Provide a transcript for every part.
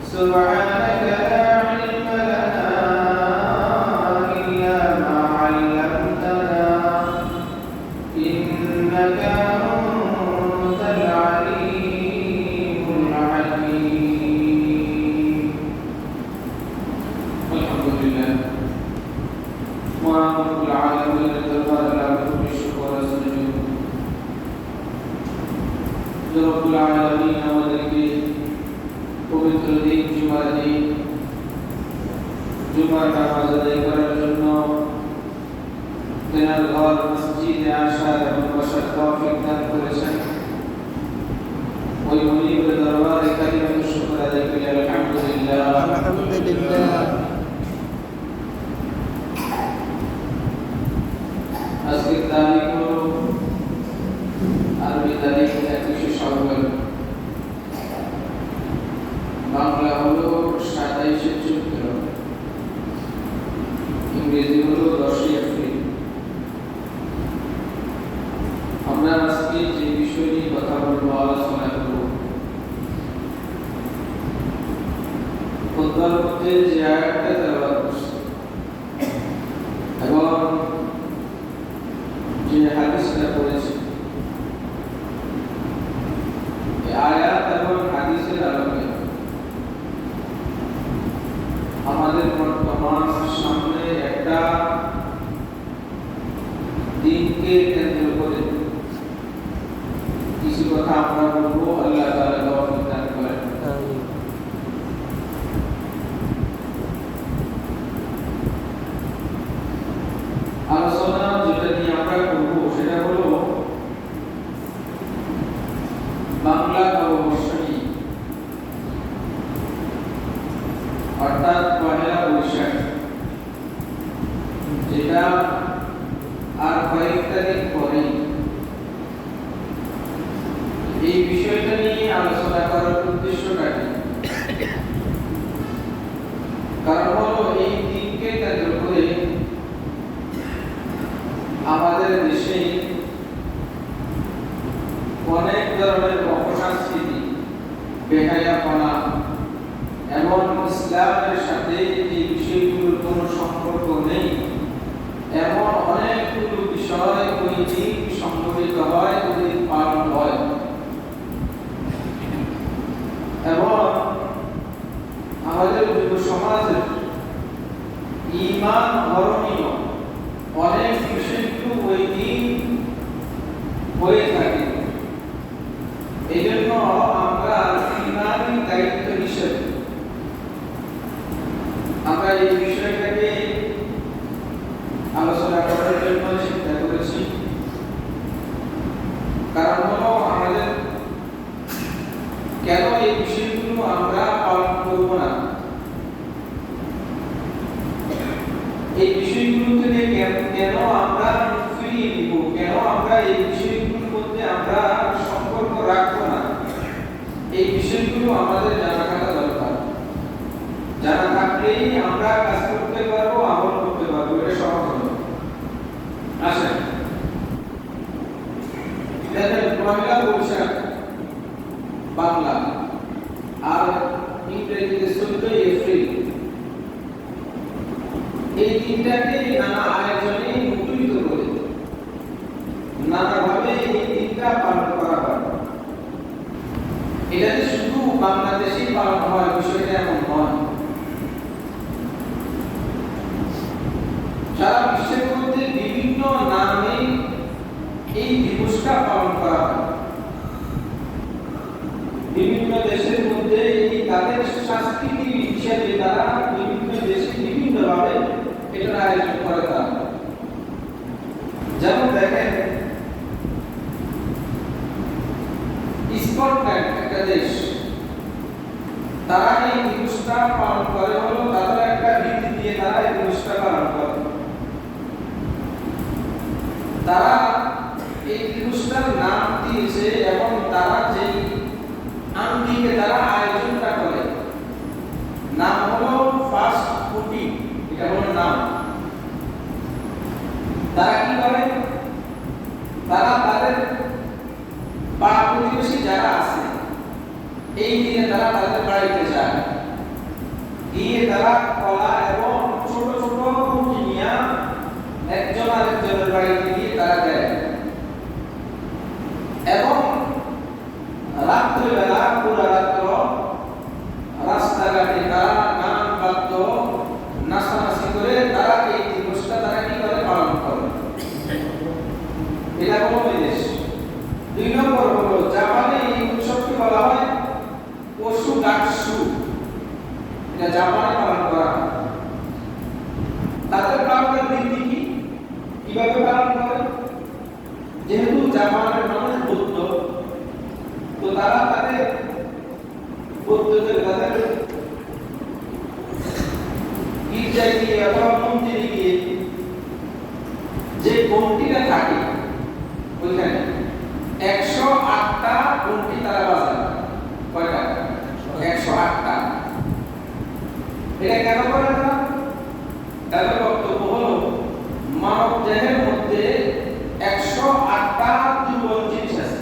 سبحانك لا علم لنا إلا ما علمتنا إنك أنت العليم الحكيم. الحمد لله ورب العالمين الدربار العبد الشكر والسجود رب العالمين আমাদেরকে পবিত্র দিন জুমার নামাজ আদায় করার জন্য তেনার ঘর মসজিদে আসার এবং বসার তৌফিক দান করেছেন। ওই মুনিবের দরবারে কালিমাতুশ শুকর আদায় করি আলহামদুলিল্লাহ। আজকের তারিখ হলো আরবি তারিখ 21 শাওয়াল, বাংলা হলো 27 চৈত্র, ইংরেজি হলো 10 এপ্রিল। আমরা আজকে যে বিষয় নিয়ে কথা বলবো, আলোচনা করব, খুতবার মধ্যে যে আয়াতটা তেলাওয়াত করছি এবং যে হাদিসটা পড়েছি, এই আয়াত এবং হাদিসের আলোকে আমাদের বর্তমান সামনে একটা দিনকে কেন্দ্র করে কিছু কথা আমরা বলবো। আল্লাহ তাআলা তৌফিক দান করেন। আলোচনা যেটা নিয়ে আমরা করব সেটা হলো বাংলা নববর্ষ নিয়ে, অর্থাৎ পহেলা বৈশাখ, যেটা আর কয়েকটা দিন পরে। এই বিষয়টা নিয়ে আলোচনা করার উদ্দেশ্যটা কি? কারণ হলো এই দিনকে কেন্দ্র করে আমাদের দেশে অনেক ধরনের অপসংস্কৃতি, বেহায়াপনা এবং ইসলামের সাথে এই বিষয়গুলোর কোনো সম্পর্ক নেই এমন অনেকগুলো বিষয় ওই দিন সংঘটিত হয়, ওই দিন পালন হয়। এবং আমাদের যুব সমাজের ঈমান ধর্মীয় অনেক বিষয়গুলো ওই দিন হয়ে থাকে। এই জন্য আমরা ঈমানি দায়িত্ব হিসেবে আমরা এই বিষয়টাকে আলোচনা করার জন্য চিন্তা করেছি। কারণ হলো আমাদের কেন এই বিষয়গুলো আমরা পালন করব না, এই বিষয়গুলো থেকে কেন আমরা ফিরিয়ে দিব, কেন আমরা এই বিষয়গুলোর মধ্যে আমরা সম্পর্ক রাখবো না, এই বিষয়গুলো আমাদের জানা থাকা দরকার। জানা থাকলেই আমরা কাজ করতে পারবো, আমল করতে পারবো, এটা সহজ হবে। আসেন দেখেন, পহেলা বৈশাখ বাংলা আর ইংরেজিতে 14 এপ্রিল, এই দিনটাকে নানা আয়োজনে মুখরিত করে নানাভাবে এই দিনটা পালন করা হয়। এটা যে শুধু বাংলাদেশেই পালন হয় বিষয়টা এমন নয়, সারা বিশ্বের মধ্যে বিভিন্ন নামে এই দিবসটা পালন করা হয়। বিভিন্ন দেশের মধ্যে এই তাদের সংস্কৃতি হিসেবে তারা বিভিন্ন দেশে বিভিন্নভাবে এটার আয়োজন করে তারা। যেমন দেখেন, স্কটল্যান্ড একটা দেশ, তারা এই দিবসটা পালন করে হলো তাদের একটা রীতি দিয়ে তারা এই দিবসটা পালন করে। তারা এই দিবসটার নাম দিয়েছে এবং তারা যেই আঙ্গিকে তারা আয়োজনটা করে নাম হলো ফার্স্ট ফুটি, এটা হলো নাম। তারা কি করে, তারা তাদের পাড়া প্রতিবেশী যারা আছে এই দিনে তারা তাদের বাড়িতে যায় পেয়ারা কলা এবং ছোট ছোট রুটি নিয়ে একজন আরেকজনের বাড়িতে গিয়ে তারা দেয় এবং রাত্রিবেলা পুরা রাত্র রাস্তাঘাটে তারা গান বাদ্য নাচানাচি করে তারা এই দিবসটা তারা কি করে পালন করে। এটা হলো বিদেশ। 2 নম্বর হলো জাপানে এই উৎসবটি বলা হয় ওশুগাৎসু। এটা জাপানে পালন করা হয়। তাদের পালনের রীতি কি, কিভাবে পালন করে? যেহেতু জাপানের মানুষ বৌদ্ধ, তো তারা তাদের বৌদ্ধদের তাদের গির্জায় গিয়ে অথবা মন্দিরে গিয়ে যে ঘন্টিটা থাকে ওইখানে 108টা ঘন্টি তারা বাজায়। কয়টা? 108টা। এটা কেন করে তারা? তাদের বক্তব্য হলো মানব দেহের মধ্যে 108টা দুর্বল জিনিস আছে।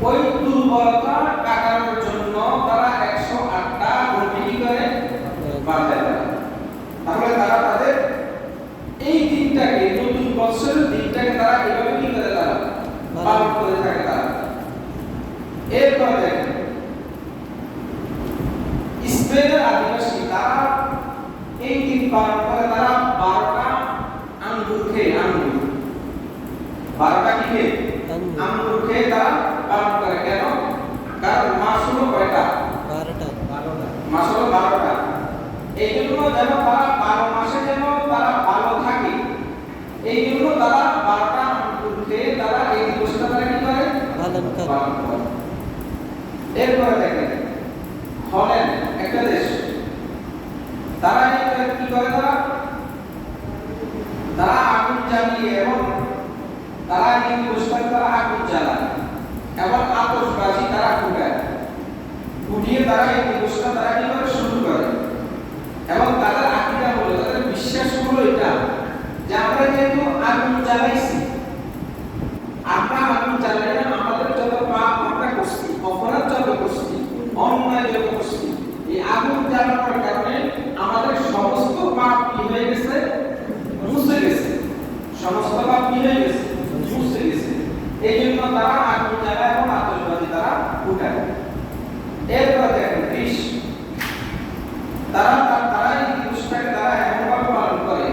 ওই দুর্বলতা কাটানোর জন্য তারা 108টা ঘন্টি কি করে বাজায়। তাহলে তারা তাদের এই দিনটাকে, নতুন বছরের দিনটাকে তারা এভাবে কি করে তারা পালন করে থাকে তারা। এরপর দেখেন স্পেনের আদিবাসী তারা এই দিন পালন করে, তারা 12টা আঙ্গুর খেয়ে, আঙ্গুর 12টা কি খেয়ে আঙ্গুর খেয়ে তারা পালন করে। কেন? কারণ মাস হলো কয়টা? 12টা। মাস হলো 12টা। এই জন্য যেন তারা 12 মাসে যেন তারা ভালো থাকে, এই জন্য তারা 12টা আঙ্গুর খেয়ে তারা এই দিবসটা তারা কি করে পালন করে। এরপরে দেখেন হল্যান্ড একটা দেশ, তারা কি করে? তারা আগুন জ্বালিয়ে এবং তারা এই দিবসটা তারা আগুন জ্বালায় এবং আতশবাজি তারা ফুটিয়ে তারা এই দিবসটা তারা কি করে শুরু করে। এবং তাদের আকীদা হলো, তাদের বিশ্বাস হলো এটা যে আমরা যেহেতু আগুন জ্বালাইছি, আমরা আগুন জ্বালাইলে আমাদের যত পাপ আমরা করছি, অপরাধ যত করছি, অন্যায় যত করছি, এই আগুন জ্বালানোর কারণে আমাদের সমস্ত পাপ কি হয়ে গেছে? মুছে গেছে। সমস্ত পাপ কি হয়ে গেছে? মুছে গেছে। এই জন্য তারা আগুন জ্বালায় এবং আতশবাজি তারা ফুটায়। এরপর দেখেন গ্রীস, তারা এই দিবসটাকে তারা এমনভাবে পালন করে,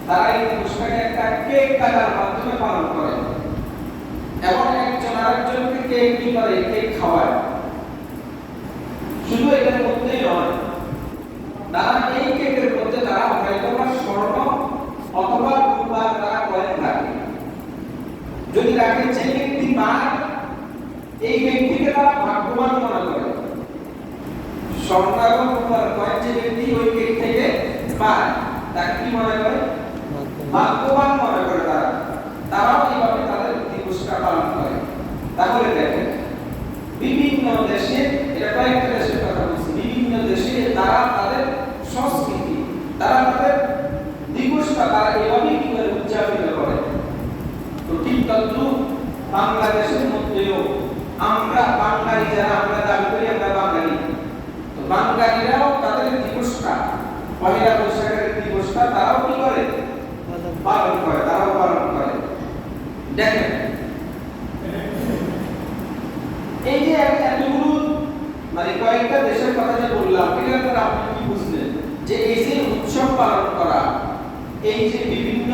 তারা এই দিবসটাকে একটা কেক কাটার মাধ্যমে পালন করে এবং একজন আরেকজনকে কেক কি করে? কেক খাওয়ায়। শুধু এটার মধ্যেই নয়, তারা এই কেকের মধ্যে তারা হয়তো স্বর্ণ অথবা রূপার তারা কয়েন রাখে। যদি রাখে, যে ব্যক্তি পায় এই ব্যক্তিকে তারা ভাগ্যবান মনে করে। স্বর্ণ এবং রূপার কয়েন যে ব্যক্তি ওই কেক থেকে পায় তাকে কি মনে করে? ভাগ্যবান মনে করে তারা। তারাও এইভাবে তাদের দিবসটা পালন করে। তাহলে দেখেন বিভিন্ন দেশে, এটা কয়েকটা দেশের কথা বলছি, বিভিন্ন দেশে তারা তাদের সংস্কৃতি, তারা তাদের দিবসটা তারা এভাবে কি করে উদযাপিত করে। তো ঠিক তদ্রুপ বাংলাদেশের মধ্যেও আমরা বাঙালি যারা আমরা দাবি করি আমরা বাঙালি, তো বাঙালিরাও তাদের দিবসটা, পহেলা বৈশাখের দিবসটা তারাও কি করে? পালন করে। তারাও পালন করে। দেখেন এই যে এতগুলো মানে কয়েকটা দেশের কথা যে বললাম, এটা তো আপনি কি বুঝলেন যে এই যে উৎসব পালন করা, এই যে বিভিন্ন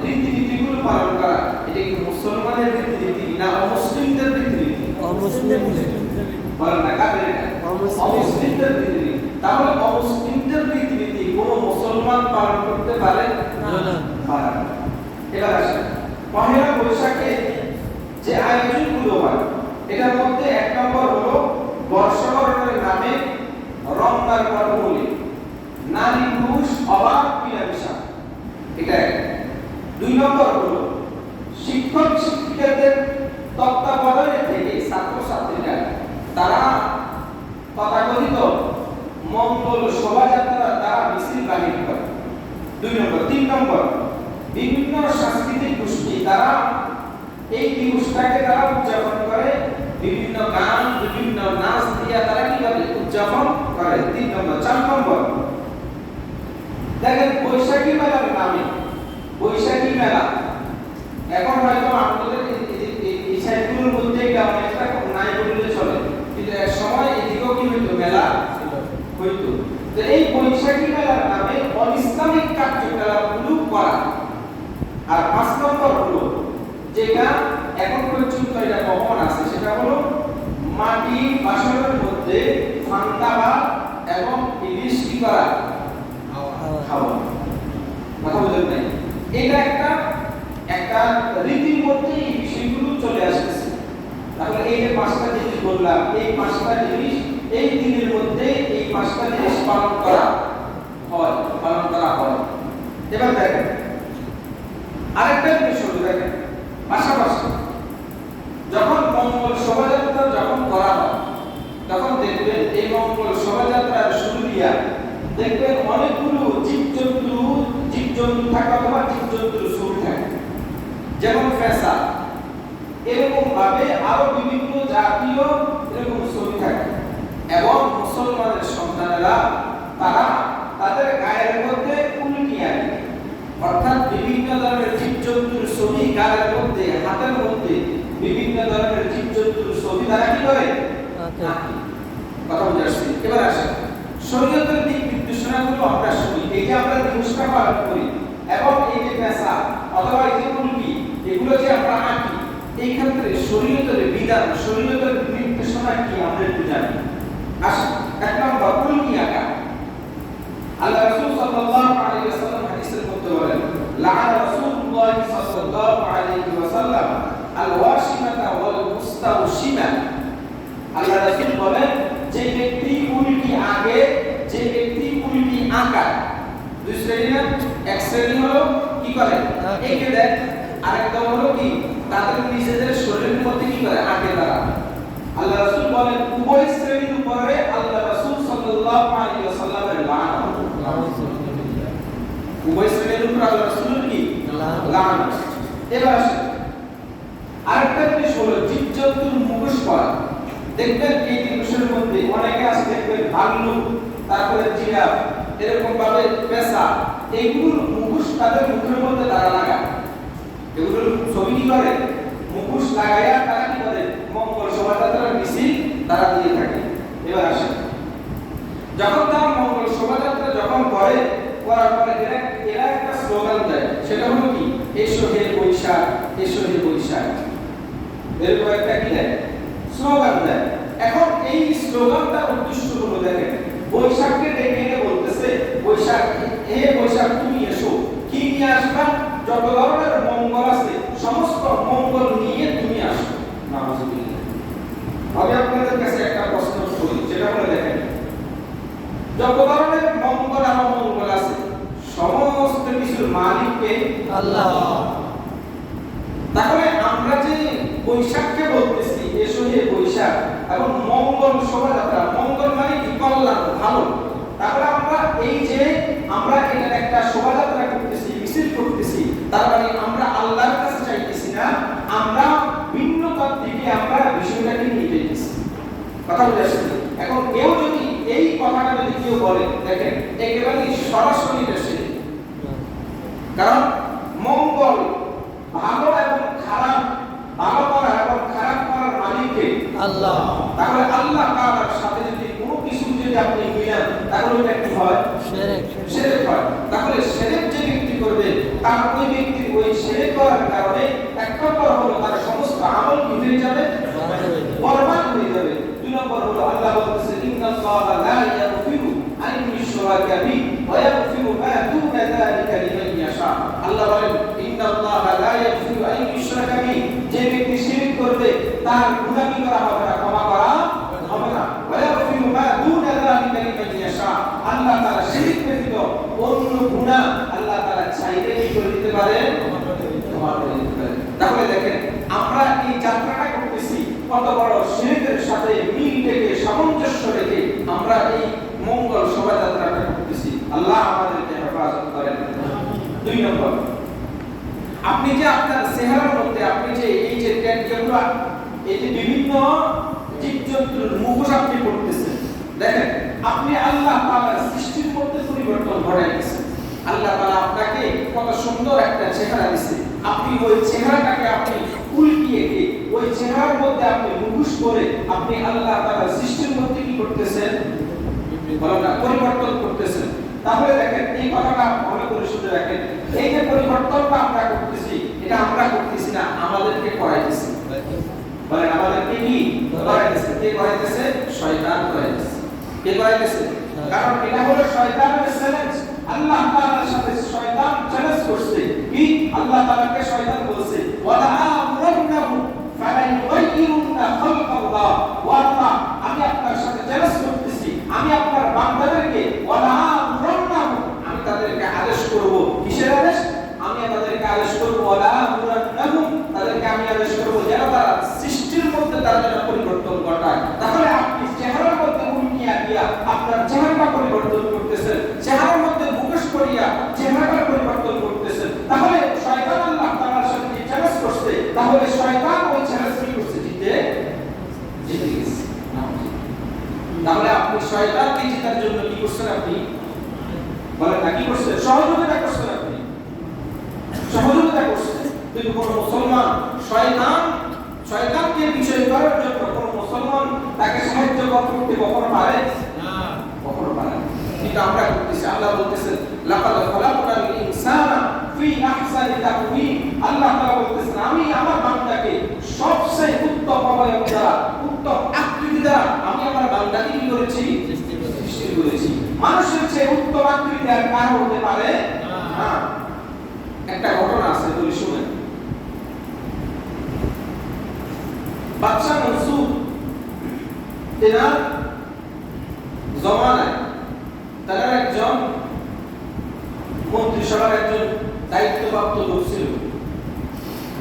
রীতিনীতিগুলো পালন করা, এটা কি মুসলমানের রীতিনীতি না অমুসলিমদের রীতিনীতি? অমুসলিমদের। বলেন না কাদের? অমুসলিমদের রীতিনীতি। তাহলে অমুসলিমদের রীতিনীতি কোন মুসলমান পালন করতে পারে না? পারে না। এবার আসেন পহেলা বৈশাখে যে আয়োজনগুলো হয়, এটার মধ্যে 1 নম্বর হলো বর্ষবরণের নামে রমজান পর্বগুলি, নারী পুরুষ অবাধ মিলামেশা, এটা 2 নম্বর হলো শিক্ষক শিক্ষিকাদের তত্ত্বাবধানে থেকে ছাত্রছাত্রীরা তারা তথাকথিত মঙ্গল শোভাযাত্রা তারা মিছিল বাহির করে। 2 নম্বর। 3 নম্বর বিভিন্ন সাংস্কৃতিক গোষ্ঠী তারা এই দিবসটাকে তারা উদযাপন করে, বিভিন্ন গান, বিভিন্ন নাচ দিয়ে তারা কিভাবে উদযাপন করে। 3 নম্বর। 4 নম্বর দেখেন বৈশাখী মেলার নামে, বৈশাখী মেলা এখন হয়তো আমাদের এই সাইডগুলোর মধ্যে এটা অনেকটা নাই বললে চলে, কিন্তু এক সময় এদিকেও কি হইতো, মেলা হইতো। তো এই বৈশাখী মেলার নামে অনিসলামিক কার্যকলাপগুলো করা। আর 5 নম্বর হলো যেটা এখন পর্যন্ত এটা কমন আছে, সেটা হলো মাটি বাসনের মধ্যে ফান্তা ভাত এবং ইলিশ কি করা, খাওয়া। কথা বুঝলেন নাই? এটা একটা রীতির মধ্যে এই বিষয়গুলো চলে আসছে। তাহলে এই যে 5টা জিনিস বললাম, এই 5টা জিনিস এই দিনের মধ্যে এই 5টা জিনিস পালন করা হয়। এবার দেখেন আরেকটা জিনিস হলো, দেখেন পাশাপাশি যখন মঙ্গল শোভাযাত্রা যখন করা হয় তখন দেখবেন এই মঙ্গল শোভাযাত্রার শুরু দিয়া দেখবেন অনেকগুলো জীবজন্তু থাকে অথবা জীবজন্তুর ছবি থাকে, যেমন ফেসা, এরকম ভাবে আরো বিভিন্ন জাতীয় এরকম ছবি থাকে। এবং মুসলমানের সন্তানেরা তারা তাদের গায়ের মধ্যে উল্কি আনে, অর্থাৎ বিভিন্ন ধরনের জীবজন্তুর ছবি গায়ের মধ্যে, হাতের মধ্যে বিভিন্ন ধরনের জীবজন্তুর ছবি তারা কি করে, কথা বুঝে আসছে। এবার আসেন শরীয়তের দিক নির্দেশনাগুলো আমরা শুনি, এই যে আমরা দিবসটা পালন করি এবং এই যে পেশা অথবা এই যে উল্কি এগুলো যে আমরা আঁকি, এই ক্ষেত্রে শরীয়তের বিধান, শরীয়তের নির্দেশনা কি আমরা একটু জানি। আসেন 1 নম্বর উল্কি আঁকা। আল্লাহ রাসূল সাল্লাল্লাহু আলাইহি ওয়াসাল্লাম হাদিসের মধ্যে বলেন, লাআনা রাসূলুল্লাহ সাল্লাল্লাহু আলাইহি ওয়াসাল্লাম আল-ওয়াশিমাতা ওয়াল মুস্তাওশিমা। আল্লাহ রাসূল বলেন যে ব্যক্তি উল্কি আঁকে, যে ব্যক্তি উল্কি আঁকায়, দুই শ্রেণী না, এক শ্রেণী হলো কি করে এঁকে দেয়, আরেকটা হলো কি তাদের নিজেদের শরীরের মধ্যে কি করে আঁকে তারা। আল্লাহ রাসূল বলেন উভয় শ্রেণীর উপরে আল্লাহ রাসূল সাল্লাল্লাহু আলাইহি ওয়াসাল্লামের লানত, উভয় শ্রেণীর উপরে আল্লাহ রাসূলের কি লানত। এবার আসেন আরেকটা জিনিস হলো জীবজন্তুর মুখোশ পরা। দেখবেন এই দিবসের মধ্যে অনেকে আছে, দেখবেন ভাল্লুক, তারপরে জিরাফ, এরকম ভাবে পেশা, এইগুলোর মুখোশ তাদের মুখের মধ্যে তারা লাগায়, এগুলোর ছবি কি করে মুখোশ লাগাইয়া তারা কি করে মঙ্গল শোভাযাত্রার মিছিল তারা দিয়ে থাকে। এবার আসেন যখন তারা মঙ্গল শোভাযাত্রা যখন করে, করার পরে এরা একটা স্লোগান দেয়, সেটা হলো কি এসো হে বৈশাখ, এসো হে বৈশাখ, এরকম একটা কি দেয় স্লোগান দেয়। এখন এই স্লোগানটার উদ্দেশ্য হলো দেখেন বৈশাখকে ডেকে এনে বলতেছে বৈশাখ, হে বৈশাখ তুমি এসো, কি নিয়ে আসবা, যত ধরনের মঙ্গল আছে সমস্ত মঙ্গল নিয়ে তুমি আসো। নাউযুবিল্লাহ। আমি আপনাদের কাছে একটা প্রশ্ন করি, যেটা হলো দেখেন যত ধরনের মঙ্গল আর অমঙ্গল আছে সমস্ত কিছুর মালিক কে? আল্লাহ। তাহলে আমরা যে বৈশাখকে বলতেছি এসো হে বৈশাখ এবং মঙ্গল শোভাযাত্রা, মঙ্গল মানে কি কল্যাণ, ভালো, তাহলে আমরা এই যে আমরা এখানে একটা শোভাযাত্রা করতেছি, মিছিল করতেছি, তার মানে আমরা আল্লাহর কাছে চাইতেছি না, আমরা ভিন্নতার দিকে আমরা বিষয়টাকে নিয়ে যাইতেছি। কথা বুঝে আসছে? এখন কেউ যদি এই কথাটা যদি কেউ বলে, দেখেন একেবারে সরাসরি দেশে, কারণ মঙ্গল ভালো এবং খারাপ, ভালো করা এবং খারাপ করার মালিক আল্লাহ। তাহলে আল্লাহ তাআলার সাথে যদি কোনো কিছু যদি আপনি মিলান তাহলে এটা কি হয়? শিরক হয়। তাহলে শিরক যে ব্যক্তি করবে তার ওই ব্যক্তির ওই শিরক করার কারণে এক নম্বর হলো তার সমস্ত আমল কি হয়ে যাবে? বরবাদ হয়ে যাবে। দুই নম্বর হলো আল্লাহ বলতেছে ইন্নাল্লাহা লা ইয়াগফিরু আন ইউশরাকা বিহি ওয়া ইয়াগফিরু মা দুনা যালিকা লিমান ইয়াশা। আল্লাহ বলেন ইন্নাল্লাহা লা ইয়াগফিরু আন ইউশরাকা বিহি, যে ব্যক্তি শিরক করবে তার গুনাহ কি করা হবে না, ক্ষমা করা হবে না। ওয়া ইয়াগফিরু মা দুনা যালিকা লিমান ইয়াশা, আল্লাহ তাআলা শিরক ব্যতীত অন্য গুনাহ আল্লাহ তাআলা চাইলে কি করে দিতে পারে? ক্ষমা করে দিতে পারে। তাহলে দেখেন আমরা এই যাত্রাটা করতেছি কত বড় শিরকের সাথে মিল রেখে, সামঞ্জস্য রেখে আমরা এই মঙ্গল শোভাযাত্রাটা করতেছি। আল্লাহ আমাদেরকে হেফাজত করেন। 2 নম্বর, আপনি যে আপনার চেহারার মধ্যে আপনি যে এই যে ট্যাগগুলো, এই যে বিভিন্ন জীবজন্তুর মুখোশ আপনি করতেছেন, দেখেন আপনি আল্লাহ তাআলার সৃষ্টির মধ্যে পরিবর্তন ঘটাইতেছেন। আল্লাহ তাআলা আপনাকে কত সুন্দর একটা চেহারা দিয়েছে, আপনি ওই চেহারাটাকে আপনি উল্টিয়ে দিয়ে ওই চেহারার মধ্যে আপনি মুখোশ করে আপনি আল্লাহ তাআলার সৃষ্টির মধ্যে কি করতেছেন? পরিবর্তন করতেছেন। তাহলে দেখেন এই কথাটা ভালো করে শুনে রাখেন, এই যে পরিবর্তনটা আমরা করতেছি এটা আমরা করতেছি না, আমাদেরকে করাইতেছে। বলেন আমাদেরকে কি করাইতেছে? কে করাইতেছে? শয়তান করাইতেছে। কে করাইতেছে? কারণ এটা হলো শয়তানের চ্যালেঞ্জ। আল্লাহ তাআলার সাথে শয়তান চ্যালেঞ্জ করছে কি? আল্লাহ তাআলাকে শয়তান বলছে ওয়ালা আমরান্নাহু ফালা ইউগাইয়িরুন্না খালকাল্লাহ। ওয়া আল্লাহ, আমি আপনার সাথে চ্যালেঞ্জ করতেছি, আমি আপনার বান্দাদেরকে ওয়ালা আমরান্নাহু, আমি তাদেরকে আদেশ করব। কিসের আদেশ? আমি তাদেরকে আদেশ করব ওয়ালা আমরান্নাহু, তাদেরকে আমি আদেশ করব যেন তারা সৃষ্টির মধ্যে তারা যেন পরিবর্তন ঘটায়। তাহলে আপনি চেহারার মধ্যে উল্টিয়া দিয়া আপনার চেহারাটা পরিবর্তন করতেছেন, চেহারার মধ্যে মুখোশ করিয়া চেহারাটা পরিবর্তন করতেছেন। তাহলে শয়তান আল্লাহ তাআলার সাথে যে চ্যালেঞ্জ করছে, তাহলে শয়তান ওই চ্যালেঞ্জ কি করছে? জিতে গেছে। তাহলে আপনি শয়তানকে জেতার জন্য কি করছেন? আপনি বলেন না কি করছেন? সহযোগিতা করছেন। আপনি সহযোগিতা করছেন। কিন্তু কোন মুসলমান শয়তানকে বিজয় করার জন্য কোন মুসলমান তাকে সাহায্য করতে কখনো পারে না, কখনো পারে না। কিন্তু আমরা করতেছি। আল্লাহ বলতেছেন লাকাদ খালাকনাল ইনসানা ফি আহসানি তাকওয়িম। আল্লাহ তাআলা বলতেছেন আমি আমার বান্দাকে সবচেয়ে উত্তম অবয়ব দ্বারা, উত্তম আকৃতি দ্বারা আমি আমার বান্দাকে কি করেছি? সৃষ্টি করেছি। মানুষের চেয়ে উত্তম আকৃতি আর কার হতে পারে না। একটা ঘটনা আছে, বলি শুনেন। বাদশা মনসুর তেনার জমানায় তার একজন মন্ত্রিসভার একজন দায়িত্বপ্রাপ্ত লোক ছিল,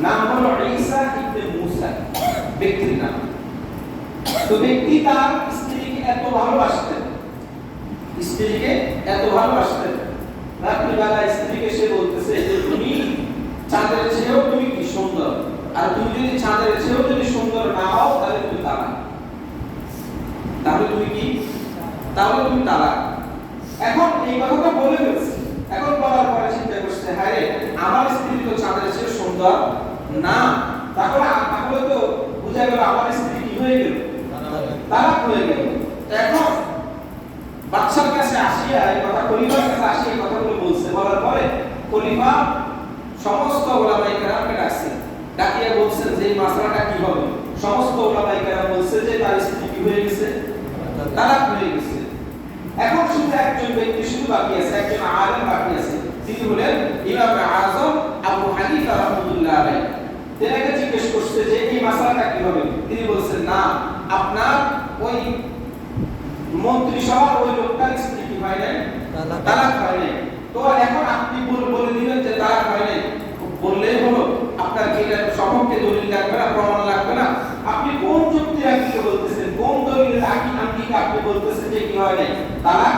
নাম হলো ঈসা ইবনে মুসা, ব্যক্তির নাম। তো ব্যক্তি তার স্ত্রীকে এত ভালোবাসতেন, রাত্রিবেলা স্ত্রীকে সে বলতেছে যে তুমি চাঁদের চেয়েও তুমি কি সুন্দর, আর তুমি যদি চাঁদের চেয়েও যদি সুন্দর না হও তাহলে তুমি তালাক। তাহলে তুমি তালাক। এখন এই কথাটা বলে ফেলছে। এখন বলার পরে চিন্তা করছে, হ্যাঁ রে, আমার স্ত্রী তো চাঁদের চেয়ে সুন্দর না, তাহলে তো বুঝা গেল আমার স্ত্রী কি হয়ে গেল? তালাক হয়ে গেল। এখন বাদশার কাছে আসিয়া এই কথা, খলিফার কাছে আসিয়া এই কথাগুলো বলছে। বলার পরে খলিফা সমস্ত উলামায়ে কেরামকে ডাকছে, ডাকিয়া বলছেন যে এই মাসলাটা কি হবে। সমস্ত উলামায়ে কেরাম বলছে যে তার স্ত্রী কি হয়ে গেছে? তালাক হয়ে গেছে। এখন শুধু একজন ব্যক্তি শুধু বাকি আছে, একজন আলেম বাকি আছে। তিনি হলেন ইমাম আযম আবু হানিফা রাহমাতুল্লাহ আলাইহি। তেনাকে জিজ্ঞেস করছে যে এই মাসলাটা কি হবে। তিনি বলছেন না, আপনার ওই মন্ত্রিসভার ওই লোকটার স্ত্রী কি হয় নাই? তালাক হয় নাই। তো এখন আপনি বলে দিলেন যে তালাক হয় নাই, বললেই হলো। আপনার কি এটা সপক্ষে দলিল লাগবে না, প্রমাণ লাগবে না? আপনি কোন যুক্তি রাখতে বলতেছেন, কোন দলিলের আঙ্গিকে আপনি বলতেছেন যে কি হয় নাই? তালাক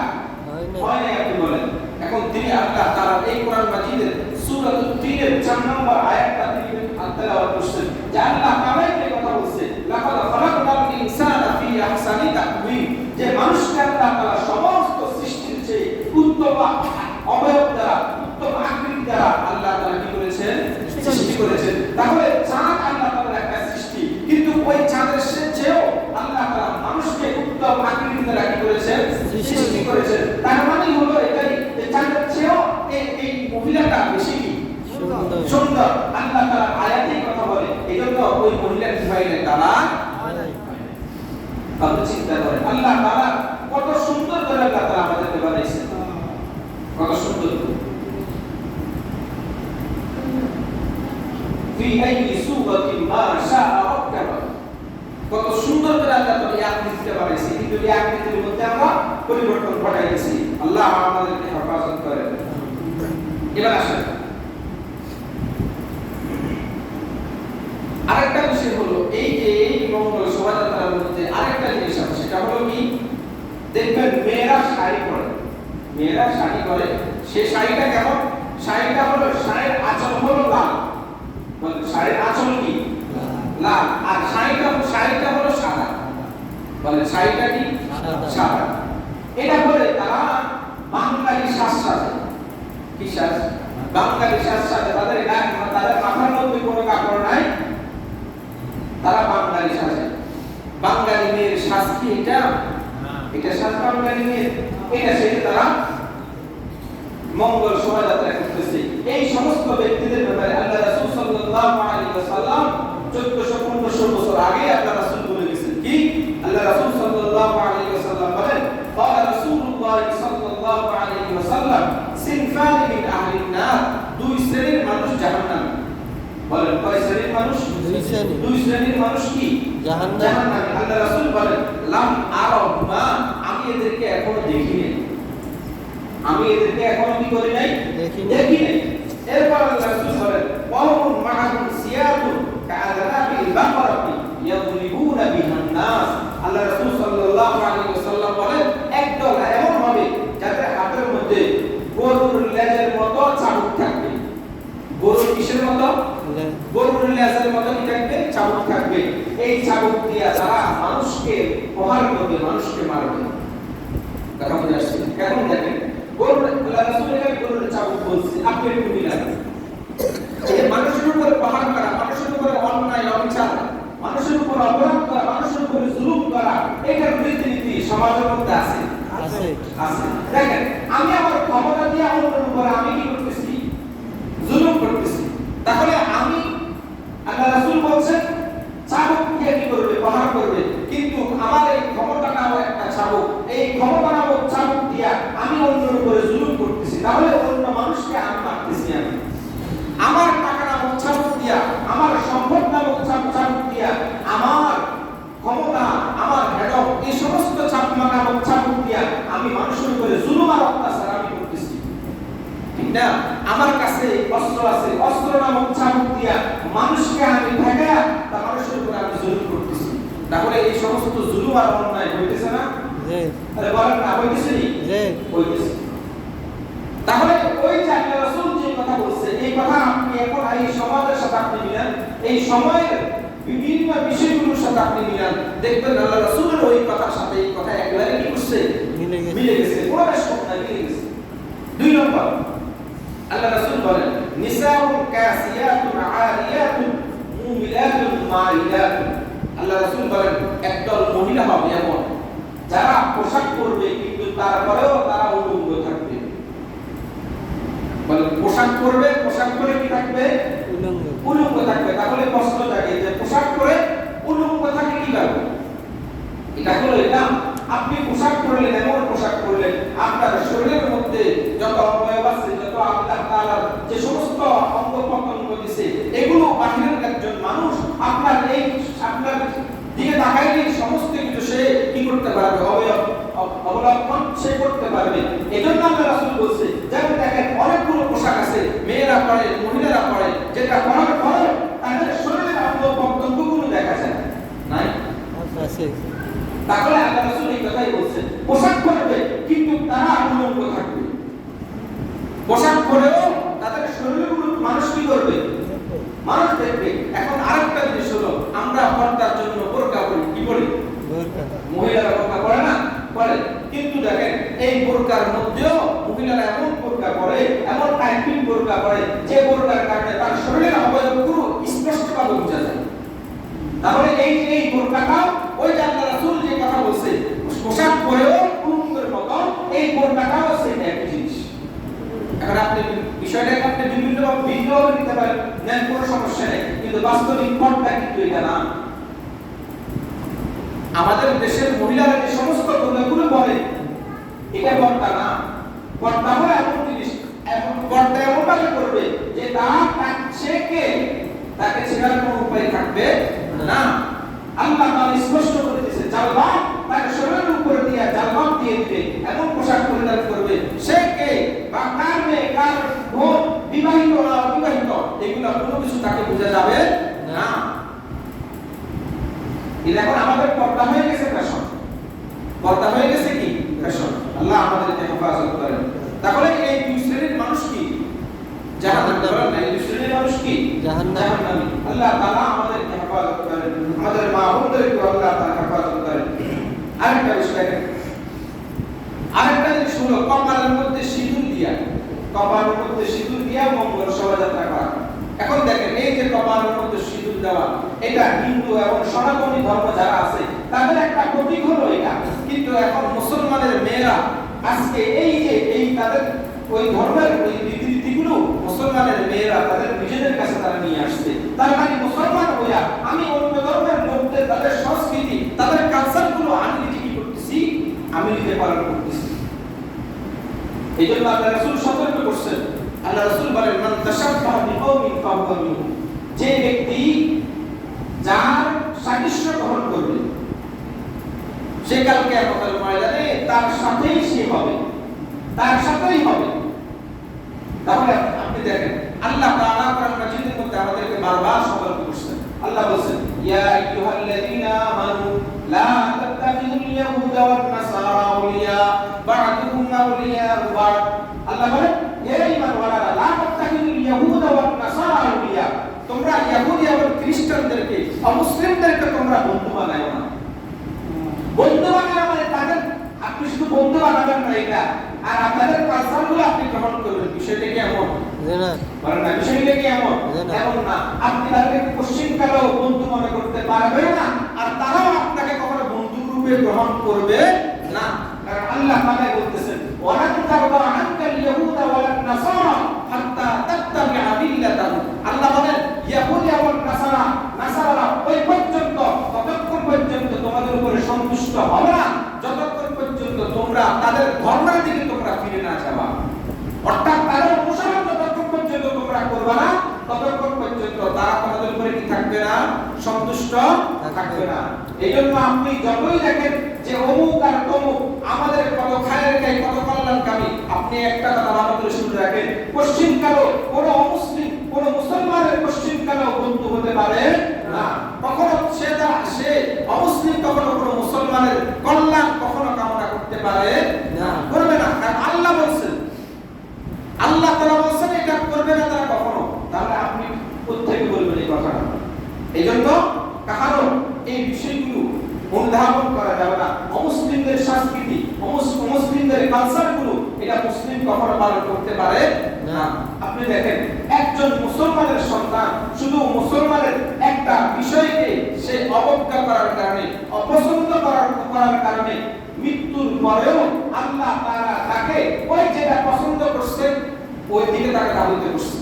হয় নাই আপনি বলেন। এখন তিনি আল্লাহ তাআলা এই কোরআন মাজিদের সূরাতুত তিনের 4 নম্বর আয়াতটা তিনি তেলাওয়াত করছেন, যে আল্লাহ তাআলা এই কথা বলছে লাকাদ খালাকনাল ইনসানা ফি আহসানি তাকওয়িম, যে মানুষকে আল্লাহ তাআলা সমস্ত সৃষ্টির চেয়ে উত্তম অবয়ব দ্বারা, উত্তম আকৃতি দ্বারা আল্লাহ তাআলা কি করেছেন? সৃষ্টি করেছেন। তাহলে চাঁদ আল্লাহ তাআলার একটা সৃষ্টি, কিন্তু ওই চাঁদের চেয়েও আল্লাহ তাআলা মানুষকে উত্তম আকৃতি দ্বারা কি করেছেন? সৃষ্টি করেছেন। তার মানে হলো এটাই যে চাঁদের চেয়েও এই মহিলাটা বেশি কি সুন্দর। আল্লাহ তাআলা আয়াতেই কথা বলে, এজন্য ওই মহিলা কি হয় না? তালাক হয় না। আপনি চিন্তা করেন আল্লাহ তাআলা কত সুন্দর করে আল্লাহ তাআলা আমাদেরকে বানাইছেন, কত সুন্দর। ফি আইয়ি সূরাতিন মা শাআ রাক্কাবা, কত সুন্দর করে আল্লাহ তাআলা এই আকৃতিটা বানাইছে, কিন্তু এই আকৃতির মধ্যে আমরা পরিবর্তন ঘটাইছি। আল্লাহ আমাদেরকে হেফাজত করেন। এবার আসেন আরেকটা বিষয় হলো, এই যে এই মঙ্গল শোভাযাত্রার মধ্যে আরেকটা জিনিস আছে, সেটা হলো কি? দেখবেন মেয়েরা শাড়ি পরে, সে শাড়িটা কেমন? শাড়িটা হলো, শাড়ির আঁচল হলো লাল। শাড়ির আঁচল কি? লাল। আর শাড়িটা হলো সাদা। বলে শাড়িটা কি? সাদা। এটা বলে তারা বাঙালি শ্বাস সাজে। কি শ্বাস? বাঙালি শ্বাস সাজে। তাদের মাথার মধ্যে কোনো কাপড় নাই, তারা বাঙালি সাজে। বাঙালি মেয়ের শ্বাস কি এটা? এটা শ্বাস বাঙালি মেয়ের? এটা সেটা তারা মঙ্গল শোভাযাত্রা করতেছে। এই সমস্ত ব্যক্তিদের ব্যাপারে আল্লাহ রাসূল সাল্লাল্লাহু আলাইহি ওয়াসাল্লাম 1400-1500 বছর আগে আল্লাহ রাসূল বলে গেছেন। কি? আল্লাহ রাসূল সাল্লাল্লাহু আলাইহি ওয়াসাল্লাম বলেন, قال রাসূলুল্লাহ সাল্লাল্লাহু আলাইহি ওয়াসাল্লাম সিনফান মিন আহলিন নার, দুই শ্রেণীর মানুষ জাহান্নামী। বলেন কয় শ্রেণীর মানুষ? দুই শ্রেণীর মানুষ কি? জাহান্নামী। আল্লাহ রাসূল বলেন, লাম আরাহুমা, আমি এদেরকে এখনো দেখিনি। আমি এদেরকে এখনো কি করি নাই? দেখি নাই। এরপর আল্লাহ রাসূল বলেন, ওয়াহুম মাআহুম সিয়াতুন কাআযাবিল বাকরাতি ইয়াদরিবুনা বিহান নাস। আল্লাহ রাসূল সাল্লাল্লাহু আলাইহি ওয়াসাল্লাম বলেন, একদল এমন হবে যাদের হাতের মধ্যে গরুর লেজের মতো চাবুক থাকবে। গরুর কিসের মতো? গরুর লেজের মতো কি থাকবে? চাবুক থাকবে। এই চাবুক দিয়ে তারা মানুষকে প্রহার করবে, মানুষকে মারবে। কথা বুঝে আসছে? এখন দেখেন গরুর, আল্লাহ রাসূল এখানে গরুর চাবুক বলছে, আপনি একটু মিলান। এই মানুষের উপর প্রহার করা, মানুষের উপর অন্যায় অবিচার, মানুষের উপর অপরাধ করা, মানুষের উপর জুলুম করা, এটার রীতিনীতি সমাজের মধ্যে আছে। দেখেন আমি আমার ক্ষমতা দিয়ে অন্যের উপর আমি কি করতেছি? জুলুম করতেছি। তাহলে আমি, আল্লাহ রাসূল বলছেন চাবুক দিয়ে কি করবে? প্রহার করবে। কিন্তু আমার এই ক্ষমতা নাও একটা চাবুক, এই ক্ষমতা নাও চাবুক দিয়া আমি অন্যের উপরে জুলুম করতেছি। তাহলে অন্য মানুষকে আমি মারতেছি। আমি আমার টাকা নামক চাবুক দিয়া, আমার সম্পদ নামক চাবুক দিয়া, আমার ক্ষমতা, আমার হেডক, এই সমস্ত নামক চাবুক দিয়া আমি মানুষের উপরে জুলুম আর অত্যাচার আমি করতেছি। ঠিক না? আমার কাছে অস্ত্র আছে, অস্ত্র নামক চাবুক দিয়া মানুষকে আমি ঠেকা তা মানুষের উপরে আমি জুলুম করতেছি। তাহলে এই সমস্ত জুলুম আর অন্যায় হইতেছে না? আরে বলেন না, হইতেছে নি? হইতেছে। তাহলে ওই যে আল্লাহ রাসূল যে কথা বলছে, এই কথা আপনি এখন এই সমাজের সাথে আপনি মিলান, এই সময়ের বিভিন্ন বিষয়গুলোর সাথে আপনি মিলান, দেখবেন আল্লাহ রাসূলের ওই কথার সাথে এই কথা একেবারে কি করছে? মিলে গেছে। কোনো বেশ কথা মিলে গেছে। দুই নম্বর আল্লাহ রাসূল বলেন, নিসাউন কাসিয়াতুন আরিয়াতুন মুমিলাতুন মাইলাতুন। আল্লাহ রাসূল বলেন, একদল মহিলা হবে এমন যারা পোশাক পরবে কিন্তু তারপরেও তারা উলঙ্গ থাকবে। বলে পোশাক পরবে, পোশাক পরে কি থাকবে? উলঙ্গ থাকবে। তাহলে প্রশ্ন জাগে যে পোশাক পরে উলঙ্গ থাকে কিভাবে? এটা হলো এটা আপনি পোশাক পরলেন, এমন পোশাক পরলেন আপনার শরীরের মধ্যে যত অবয়ব আছে, যত আল্লাহ তাআলা যে সমস্ত অঙ্গ প্রত্যঙ্গ দিয়েছে, এগুলো বাহিরের একজন মানুষ আপনার দিকে তাকাইলে সমস্ত কিছু সে কি করতে পারবে? অবলম্বন সে করতে পারবে। এজন্য আল্লাহ রাসূল বলছে, যেমন দেখেন অনেকগুলো পোশাক আছে মেয়েরা পরে, মহিলারা পরে, যেটা পরার পরে তাদের শরীরের অঙ্গ প্রত্যঙ্গগুলো দেখা যায় নাই? আছে। তাহলে আল্লাহ রাসূল এই কথাই বলছেন, পোশাক পরবে কিন্তু তারা উলঙ্গ থাকবে। পোশাক পরেও তাদের শরীরগুলো মানুষ কি করবে? মানুষ দেখবে। এখন আরেকটা জিনিস হলো, আমরা পর্দার জন্য বোরকা পরি। কি পরি? মহিলারা বোরকা পরে না? পরে। কিন্তু দেখেন এই বোরকার মধ্যেও মহিলারা এমন বোরকা পরে, এমন টাইপিং বোরকা পরে যে বোরকার কারণে তার শরীরের অবয়বগুলো স্পষ্টভাবে বোঝা যায়। তাহলে এই বোরকাটা ওই যে আল্লাহ রাসূল যে কথা বলছে, পোশাক পরেও উলঙ্গের মতো এই বোরকাটাও সেই একই জিনিস। এখন আপনি বিষয়টাকে আপনি ভিন্নভাবে নিতে পারেন, নেন, কোনো সমস্যা নেই, কিন্তু বাস্তবিক পর্দা কিন্তু এটা না। আমাদের দেশের মহিলারা যে সমস্ত বোরকাগুলো পরে, এটা পর্দা না। পর্দা হলো এমন জিনিস, এখন পর্দা এমন ভাবে করবে যে তাকে ছেড়ার কোনো উপায় থাকবে না। আল্লাহ তাআলা স্পষ্ট করে দিয়েছে, জালবাব তাকে শরীরের উপর দিয়ে জালবাব দিয়ে দিবে, এমন পোশাক পরিধান করবে। সে কে বা কার মেয়ে, কার বোন, বিবাহিত না অবিবাহিত, এগুলো কোনো কিছু তাকে বোঝা যাবে না। এখন আমাদের পর্দা হয়ে গেছে ফ্যাশন, পর্দা হয়ে গেছে কি ফ্যাশন। আল্লাহ আমাদেরকে হেফাজত করেন। তাহলে এই দুই শ্রেণীর মানুষ কি? জাহান্নামী। এই দুই শ্রেণীর মানুষ কি? জাহান্নামী। আল্লাহ তাআলা আমাদেরকে হেফাজত করেন, আমাদের মা বোনদেরকে আল্লাহ তাআলা হেফাজত করেন। আরেকটা বিষয় দেখেন, কপালের মধ্যে সিঁদুর দিয়া মঙ্গল শোভাযাত্রা করা। এখন দেখেন এই যে কপালের মধ্যে সিঁদুর দেওয়া, এটা হিন্দু এবং সনাতনী ধর্ম যারা আছে তাদের একটা প্রতীক হলো এটা। কিন্তু এখন মুসলমানের মেয়েরা আজকে এই তাদের ওই ধর্মের ওই রীতিগুলো মুসলমানের মেয়েরা তাদের নিজেদের কাছে তারা নিয়ে আসছে। তার মানে মুসলমান হইয়া আমি অন্য ধর্মের লোকদের তাদের সংস্কৃতি তাদের কালচারগুলো আমি নিজে কি করতেছি, আমি নিজে পালন করতেছি। এই জন্য আল্লাহ রাসূল সতর্ক করছেন। আল্লাহ রাসূল বলেন, মান তাশাব্বাহা বিকওমিন ফাহুয়া মিনহুম, যে ব্যক্তি যার সাদৃশ্য গ্রহণ করবে সে কাল কিয়ামতের ময়দানে তার সাথেই সে হবে, তার সাথেই হবে। তাহলে আপনি দেখেন আল্লাহ তাআলা কোরআন মাজিদের মধ্যে আমাদেরকে বারবার সতর্ক করছেন। আল্লাহ বলেন, ইয়া আইয়ুহাল্লাযীনা আমানু লা তাত্তাখিযুল ইয়াহুদা ওয়ান নাসারা আউলিয়া বা'দুহুম আউলিয়া বা'দ। আল্লাহ বলেন, হে ঈমানওয়ালারা, লা তাত্তাখিযুল ইয়াহুদা ওয়ান নাসারা আউলিয়া, তোমরা ইহুদি এবং খ্রিস্টানদেরকে অমুসলিমদেরকে তোমরা বন্ধু বানায়ো না। বন্ধু বানানো মানে তাদের আপনি শুধু বন্ধু বানাবেন না এটা, আর আপনাদের কালচারগুলো আপনি গ্রহণ করবেন, বিষয়টা কি এমন? না বলেন না, বিষয়টা কি এমন? এমন না। আপনি তাদেরকে পশ্চিমকালেও বন্ধু মনে করতে পারবেন না, আর তারাও আপনাকে কখনো বন্ধু রূপে গ্রহণ করবে না। কারণ আল্লাহ তাআলা বলতেছেন, ওয়ালান তারদা আনকাল ইয়াহুদা ওয়ালান নাসারা হাত্তা তাত্তাবিআ মিল্লাতাহুম। আল্লাহ বলেন, ইহুদি এবং নাসারা ওই পর্যন্ত, ততক্ষণ পর্যন্ত তোমাদের উপরে সন্তুষ্ট হবে না যতক্ষণ পর্যন্ত তোমরা তাদের ধর্মের দিকে তোমরা ফিরে না যাবা। অর্থাৎ তাদের অনুসরণ যতক্ষণ পর্যন্ত তোমরা করবে না ততক্ষণ পর্যন্ত তারা তোমাদের উপরে কি থাকবে না, সন্তুষ্ট থাকবে না। এইজন্য আপনি যতই দেখেন যে অমুক আর তমুক আমাদের কত খায়ের খাই, কত কল্যাণকামী, আপনি একটা কথা ভালো করে শুনে রাখেন, পশ্চিমকালেও কোনো অমুসলিম কোনো মুসলমানের পশ্চিমকালেও বন্ধু হতে পারে না। কখনো সে অমুসলিম কখনো কোনো মুসলমানের কল্যাণ কখনো কামনা করতে পারে না, করবে না। কারণ আল্লাহ বলছেন, আল্লাহ তাআলা বলছেন এটা করবে না তারা কখনো। তাহলে আপনি কোত্থেকে বলবেন এই কথাটা? এইজন্য কারণ এই বিষয়গুলো অনুধাবন করা যাবে না। অমুসলিমদের সংস্কৃতি, অমুসলিমদের কালচারগুলো এটা মুসলিম কখনো পালন করতে পারে না। আপনি দেখেন একজন মুসলমানের সন্তান শুধু মুসলমানের একটা বিষয়কে সে অবজ্ঞা করার কারণে, অপছন্দ করার কারণে মৃত্যুর পরেও আল্লাহ তাআলা তাকে ওই যেটা পছন্দ করছে ওই দিকে তাকে ধাবিত করছে।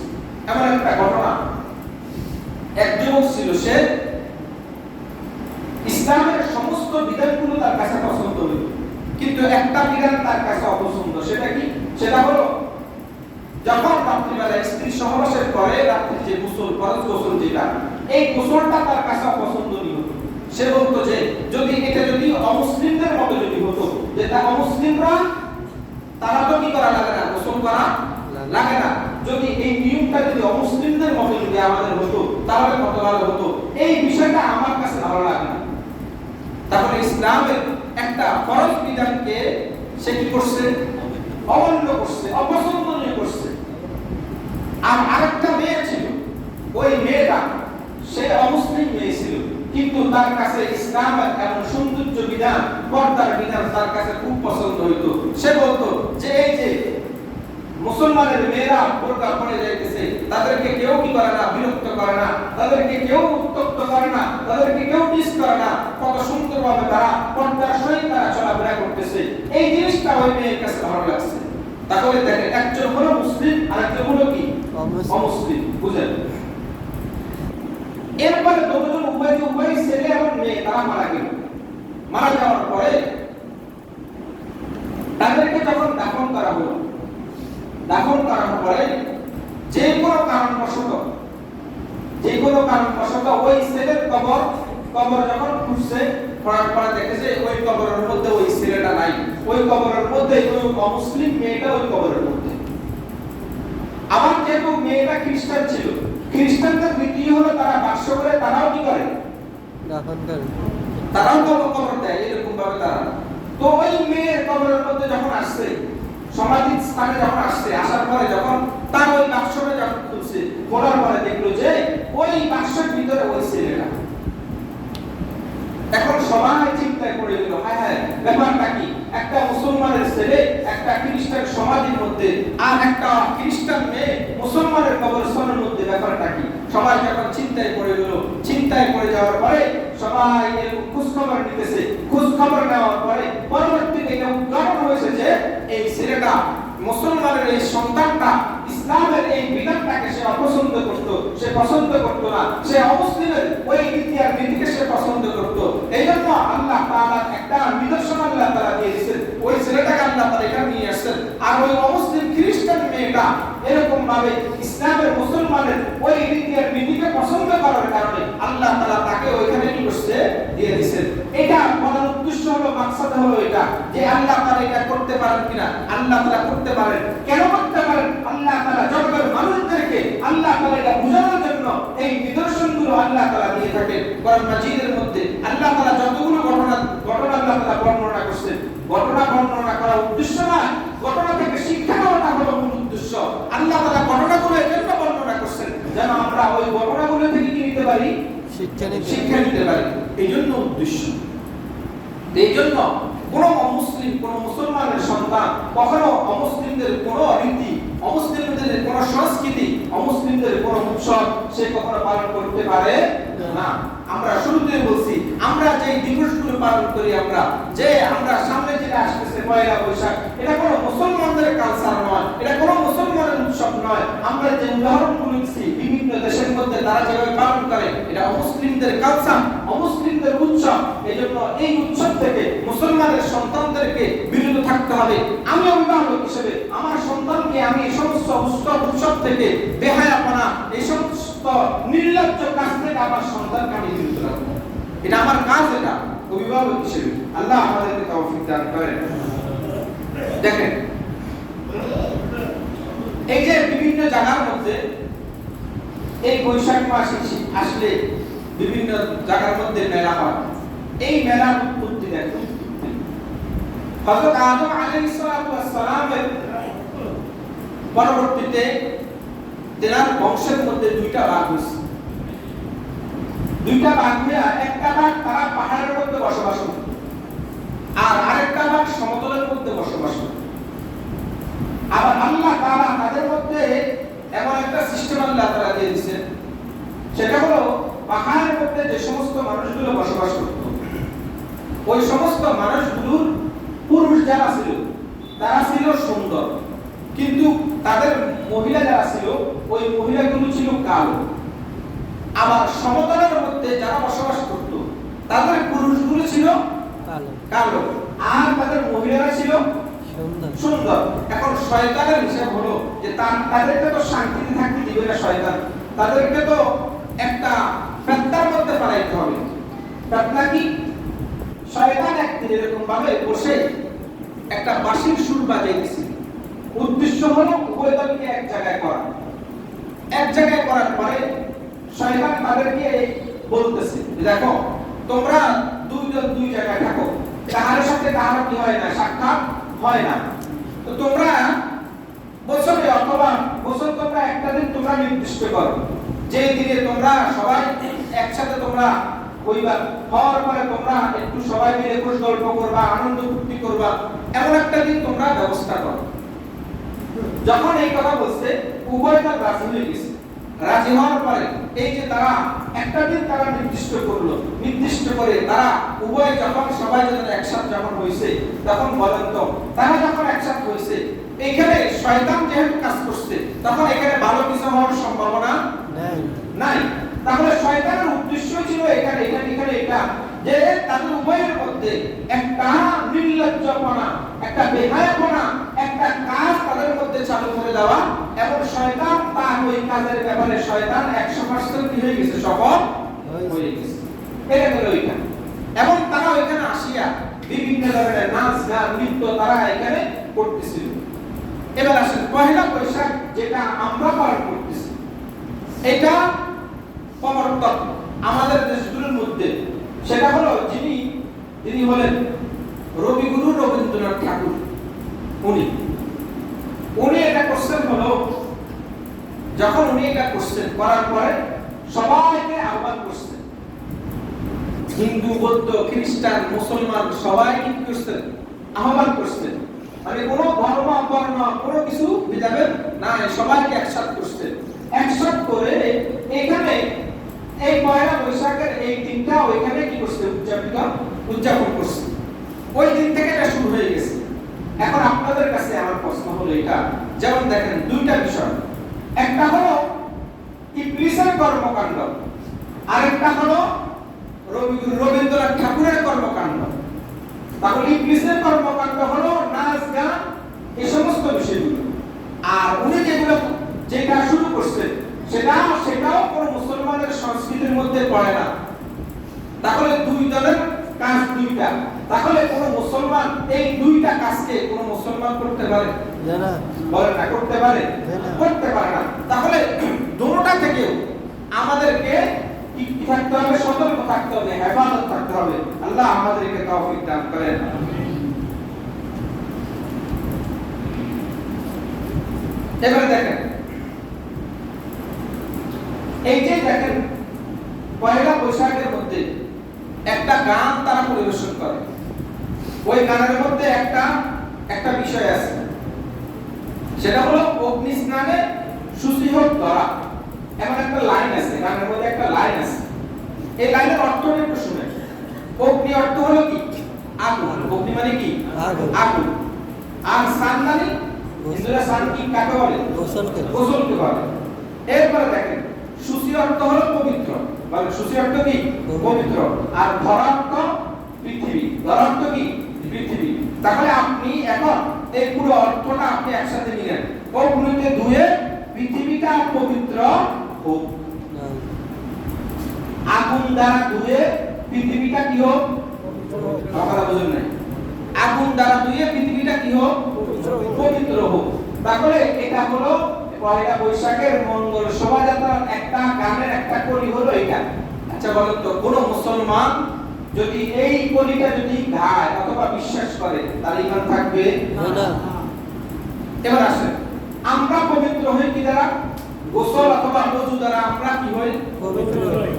এমন একটা ঘটনা, এক যুবক ছিল, সে ইসলামের সমস্ত বিধানগুলো তার কাছে পছন্দ হইল, কিন্তু একটা বিধান তার কাছে অপছন্দ। সেটা কি? সেটা হলো যখন রাত্রিবেলা স্ত্রী সহবাসের পরে রাত্রি যে গোসল, ফরজ গোসল যেটা, এই গোসলটা তার কাছে অপছন্দনীয় হতো। সে বলতো যে যদি এটা যদি অমুসলিমদের মতো যদি হতো, যে তা অমুসলিমরা তারা তো কি করা লাগে না, গোসল করা লাগে না, যদি এই নিয়মটা যদি অমুসলিমদের মতো যদি আমাদের হতো তাহলে কত ভালো হতো। এই বিষয়টা আমার কাছে ভালো লাগে না। তাহলে ইসলামের একটা ফরজ বিধানকে সে কি করছে? অমান্য করছে, অপছন্দনীয় করছে। আর আরেকটা মেয়ে ছিল, ওই মেয়েটা সে অমুসলিম মেয়ে ছিল, কিন্তু তার কাছে ইসলামের এমন সৌন্দর্য বিধান, পর্দার বিধান তার কাছে খুব পছন্দ হইতো। সে বলতো যে এই যে মুসলমানের মেয়েরা বোরকা পরে যাইতেছে, তাদেরকে কেউ কি করে না, বিরক্ত করে না, তাদেরকে কেউ উত্তক্ত করে না, তাদেরকে কেউ ডিস করে না, কত সুন্দরভাবে তারা পর্দার সহিত তারা চলাফেরা করতেছে। এই জিনিসটা ওই মেয়ের কাছে ভালো লাগছে। তাহলে দেখেন একজন হলো মুসলিম আর একজন হলো কি অমুসলিম, বুঝেন? এরপরে দুজন উভয় ছেলে এবং মেয়ে তারা মারা গেল। মারা যাওয়ার পরে তাদেরকে যখন দাফন করা হলো, দাফন করার পরে যে কোনো কারণবশত ওই ছেলের কবর যখন খুঁজছে, খোঁড়ার পরে দেখেছে ওই কবরের মধ্যে ওই ছেলেটা নাই, ওই কবরের মধ্যে ওই অমুসলিম মেয়েটা ওই কবরের মধ্যে। আবার যেহেতু মেয়েটা খ্রিস্টান ছিল, খ্রিস্টানদের রীতি হলো তারা বাক্স করে তারাও কি করে, দাফন করে, তারাও কবর দেয় এরকম ভাবে তারা। তো ওই মেয়ের কবরের মধ্যে যখন আসছে, সমাধির স্থানে যখন আসছে, আসার পরে যখন তার ওই বাক্সটা যখন খুলছে, খোলার পরে দেখলো যে ওই বাক্সের ভিতরে ওই ছেলেটা। এখন সবাই চিন্তায় পড়ে গেল, হায় হায় ব্যাপারটা কি? একটা মুসলমান মুসলমানের ছেলে একটা খ্রিস্টান সমাজের মধ্যে আর একটা খ্রিস্টান মেয়ে মুসলমানের কবরস্থানের মধ্যে, ব্যাপারটা কি? সবাই যখন চিন্তায় পড়ে গেল, চিন্তায় পড়ে যাওয়ার পরে সবাই এরকম খোঁজখবর নিতেছে। খোঁজখবর নেওয়ার পরে পরবর্তীতে এটা উদ্ঘাটন হয়েছে যে এই ছেলেটা, মুসলমানের এই সন্তানটা ইসলামের এই বিধানটাকে সে অপছন্দ করত, সে পছন্দ করত না, সে অমুসলিমের ওই নীতি আর নীতিকে সে পছন্দ করত। এই জন্য আল্লাহ তাআলা একটা নিদর্শন আল্লাহ তাআলা দিয়ে দিয়েছেন, ওই ছেলেটাকে আল্লাহ তাআলা এখানে নিয়ে আসছেন। আর ওই অমুসলিম খ্রিস্টান মেয়েটা এরকম ভাবে ইসলামের মুসলমানের ওই নীতি আর নীতিকে পছন্দ করার কারণে আল্লাহ তাআলা তাকে ওইখানে নিয়ে বসতে দিয়ে দিয়েছেন। এটা বলার উদ্দেশ্য হলো, মাকসাদ হলো এটা যে আল্লাহ তাআলা এটা করতে পারেন কিনা? আল্লাহ তাআলা করতে পারেন। কেন করতে পারেন? আল্লাহ তাআলা জগতের মানুষদেরকে আল্লাহ তাআলা এটা বোঝানোর জন্য এই নিদর্শনগুলো আল্লাহ তাআলা দিয়ে থাকেন। কোরআন মাজিদের মধ্যে আল্লাহ তাআলা যতগুলো ঘটনা আল্লাহ তাআলা বর্ণনা করছেন, ঘটনা বর্ণনা করার উদ্দেশ্য না, ঘটনা থেকে শিক্ষা নেওয়াটা হলো মূল উদ্দেশ্য। আল্লাহ তাআলা ঘটনাগুলো এজন্য বর্ণনা করছেন যেন আমরা ওই ঘটনাগুলো থেকে কি নিতে পারি? শিক্ষা নিতে পারি। এই জন্য উদ্দেশ্য। এই জন্য কোন অমুসলিম, কোন মুসলমানের সন্তান কখনো অমুসলিমদের কোন রীতি, অমুসলিমদের কোন সংস্কৃতি, অমুসলিমদের কোন উৎসব সে কখনো পালন করতে পারে না। আমরা শুরুতে বলছি, আমরা যে দিবসগুলো পালন করি, আমরা সামনে যেটা আসতেছে পয়লা বৈশাখ, এটা কোনো মুসলমানদের কালচার নয়, এটা কোনো মুসলমানের উৎসব নয়। আমরা যে উদাহরণগুলো দিচ্ছি বিভিন্ন দেশের মধ্যে তারা যেভাবে পালন করে, এটা অমুসলিমদের কালচার, অমুসলিমদের উৎসব। এজন্য এই উৎসব থেকে মুসলমানের সন্তানদেরকে বিরত থাকতে হবে। আমি অভিভাবক হিসেবে আমার সন্তানকে আমি এই সমস্ত উৎসব থেকে বেহায়াপনা, এই সমস্ত নির্লজ্জ কাজ থেকে আমার সন্তানকে আমি বিরত রাখবো। এটা আমার কাজ, এটা অভিভাবক হিসেবে। আল্লাহ আমাদেরকে তৌফিক দান করেন। দেখেন, এই যে বিভিন্ন জায়গার মধ্যে এই বৈশাখ মাস আসলে বিভিন্ন জায়গার মধ্যে মেলা হয়। এই মেলার উৎপত্তি দেখুন, হযরত আদম আলাইহিস সালামের পরবর্তীতে তেনার বংশের মধ্যে দুইটা ভাগ হয়েছে। দুইটা ভাগ হয়ে একটা ভাগ তারা পাহাড়ের মধ্যে বসবাস করত, আর আরেকটা ভাগ সমতলের মধ্যে বসবাস করত। আবার আল্লাহ তাআলা তাদের মধ্যে এমন একটা সিস্টেম আল্লাহ তাআলা দিয়ে দিয়েছেন, সেটা হলো পাহাড়ের মধ্যে যে সমস্ত মানুষগুলো বসবাস করত, ওই সমস্ত মানুষগুলোর পুরুষ যারা ছিল তারা ছিল সুন্দর, কিন্তু তাদের মহিলা যারা ছিল ওই মহিলাগুলো ছিল কালো। আবার সমতলের মধ্যে যারা বসবাস করত তাদের পুরুষগুলো ছিল কালো, আর তাদের মহিলারা ছিল সুন্দর। এখন শয়তানের হিসাব হলো যে তাদেরকে তো শান্তিতে থাকতে দিবে না শয়তান, তাদেরকে তো একটা ফেতনার মধ্যে পাঠাইতে হবে। ফেতনা কি? শয়তান একদিন এরকম ভাবে বসে একটা বাঁশির সুর বাজাইতেছে। উদ্দেশ্য হলো উভয় দলকে এক জায়গায় করা। এক জায়গায় করার পরে শয়তান তাদেরকে বলতেছে, দেখো তোমরা দুই দল দুই জায়গায় থাকো, কাহার সাথে কাহার কি হয় না, সাক্ষাৎ হয় না। তো তোমরা বছরে অথবা বছর তোমরা একটা দিন তোমরা নির্দিষ্ট করো, যে দিনে তোমরা সবাই একসাথে তোমরা হইবা, হওয়ার পরে তোমরা একটু সবাই মিলে খুশ গল্প করবা, আনন্দ ফুর্তি করবা, এমন একটা দিন তোমরা ব্যবস্থা করো। যখন এই কথা বলছে উভয় দল রাজি হয়ে গেছে। রাজি হওয়ার পরে এই যে তারা একটা দিন তারা নির্দিষ্ট করলো, নির্দিষ্ট করে তারা উভয় যখন সবাই যখন একসাথে যখন হইছে, তখন বলেন তো তারা যখন একসাথে হইছে, এখানে শয়তান যেহেতু কাজ করছে, তখন এখানে ভালো কিছু হওয়ার সম্ভাবনা নাই। তাহলে শয়তানের উদ্দেশ্য ছিল এখানে এটা যে তাদের উভয়ের মধ্যে একটা নির্লজ্জপনা, একটা বেহায়াপনা, একটা কাজ তাদের মধ্যে চালু করে দেওয়া, এবং শয়তান তার ওই কাজের ব্যাপারে শয়তান 100% কি হয়ে গেছে, সফল হয়ে গেছে। এটা হলো এটা। এবং তারা ওইখানে আসিয়া বিভিন্ন ধরনের নাচ গান নৃত্য তারা এখানে করতেছিল। এবার আসেন পহেলা বৈশাখ যেটা আমরা পালন করতেছি, এটা প্রবর্তক আমাদের দেশগুলোর মধ্যে, সেটা হলো যিনি হলেন রবিগুরু রবীন্দ্রনাথ ঠাকুর। উনি এটা করছেন হলো, যখন উনি এটা করছেন করার পরে সবাইকে আহ্বান করছেন, হিন্দু বৌদ্ধ খ্রিস্টান মুসলমান সবাই কি করছেন, আহ্বান করছেন মানে কোনো ধর্ম বর্ণ কোনো কিছু ভেদাভেদ নাই, সবাইকে একসাথ করছে। একসাথ করে এখানে এই পয়লা বৈশাখের এই দিনটা ওইখানে কি করছে, উদযাপন করছে। ওই দিন থেকে এটা শুরু হয়ে গেছে। এখন আপনাদের কাছে আমার প্রশ্ন হলো এটা, যেমন দেখেন দুইটা বিষয়, একটা হলো ইবলিসের কর্মকাণ্ড, আরেকটা হলো রবীন্দ্রনাথ ঠাকুরের কর্মকাণ্ড। তাহলে ইবলিসের কর্মকাণ্ড হলো নাচ গান এই সমস্ত বিষয়গুলো, আর উনি যেটা শুরু করছে সেটাও কোনো মুসলমানের সংস্কৃতির মধ্যে পড়ে না। তাহলে দুই দলের কাজ দুইটা, তাহলে কোনো মুসলমান এই দুইটা কাজকে কোনো মুসলমান করতে পারে না? বলেন না, করতে পারে? করতে পারে না। তাহলে দুটোটা থেকেও আমাদেরকে কি থাকতে হবে? সতর্ক থাকতে হবে, হেফাজত থাকতে হবে। আল্লাহ আমাদেরকে তৌফিক দান করেন। এবারে দেখেন, এই যে দেখেন পয়লা বৈশাখের মধ্যে একটা গান তারা পরিবেশন করে, ওই গানের মধ্যে একটা বিষয় আছে, সেটা হলো অগ্নি স্নানে শুচি হোক ধরা। এমন একটা লাইন আছে গানের মধ্যে, একটা লাইন আছে। এই লাইনের অর্থটা একটু শুনেন। অগ্নি অর্থ হলো কি? আগুন। অগ্নি মানে কি? আগুন। আর স্নান মানে হিন্দুরা স্নান কি কাকে বলে? গোসলকে বলে। এরপরে দেখেন শুচি অর্থ হলো পবিত্র, মানে শুচি অর্থ কি? পবিত্র। আর ধরা অর্থ পৃথিবী। ধরা অর্থ কি? পৃথিবী। তাহলে আপনি এখন এই পুরো অর্থটা আপনি একসাথে নিলেন। অগ্নিতে ধুয়ে পৃথিবীটা পবিত্র হোক, আগুন দ্বারা ধুয়ে পৃথিবীটা কি হোক? আপনারা বুঝেন নাই? আগুন দ্বারা ধুয়ে পৃথিবীটা কি হোক? পবিত্র হোক। তাহলে এটা হলো পয়লা বৈশাখের মঙ্গল শোভাযাত্রার একটা গানের একটা কলি হলো এটা। আচ্ছা বলেন তো, কোন মুসলমান যদি এই কলিটা যদি গায় অথবা বিশ্বাস করে তার ঈমান থাকবে না? এবার আসেন, আমরা পবিত্র হই কি দ্বারা? গোসল অথবা ওযু দ্বারা আমরা কি হই?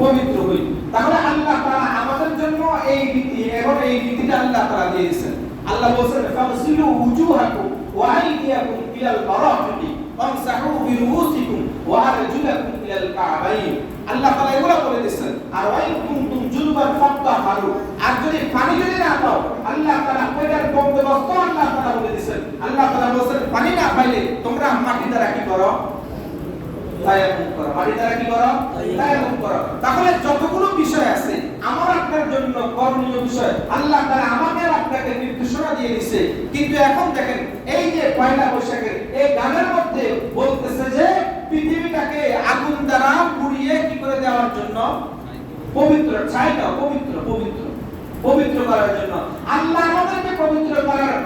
পবিত্র হই। তাহলে আল্লাহ তাআলা আমাদের জন্য এই রীতি এবং এই রীতিটা আল্লাহ তাআলা দিয়ে দিয়েছেন। আল্লাহ বলেন ফাগসিলু উজুহাকুম ওয়া আইদিয়াকুম ইলাল মারাফিকি ওয়ামসাহু বিরুউসিকুম ওয়া আরজুলাকুম ইলাল কা'বাইন। আল্লাহ তাআলা এগুলো বলে দিয়েছেন। আর ওয়াইন কুনতুম জুনুবান ফাত্তাহারু, আর যদি পানি যদি না পাও আল্লাহ তাআলা ওইটার বন্দোবস্ত আল্লাহ তাআলা বলে দিয়েছেন। আল্লাহ তাআলা বলেন পানি না পাইলে তোমরা মাটি দ্বারা কি করো? তায়াম্মুম করো। মাটি দ্বারা কি করো? তায়াম্মুম করো। তাহলে যতগুলো বিষয় আছে আমার আপনার জন্য করণীয় বিষয় আল্লাহ তাআলা আমাদের আপনাকে নির্দেশনা দিয়ে দিয়েছে। কিন্তু এখন দেখেন এই যে পয়লা বৈশাখের এই গানের মধ্যে বলতেছে যে পৃথিবীটাকে আগুন দ্বারা পুড়িয়ে কি করে দেওয়ার জন্য? পবিত্র, ছাইটা পবিত্র পবিত্র পবিত্র করার জন্য। আল্লাহ আমাদেরকে পবিত্র করার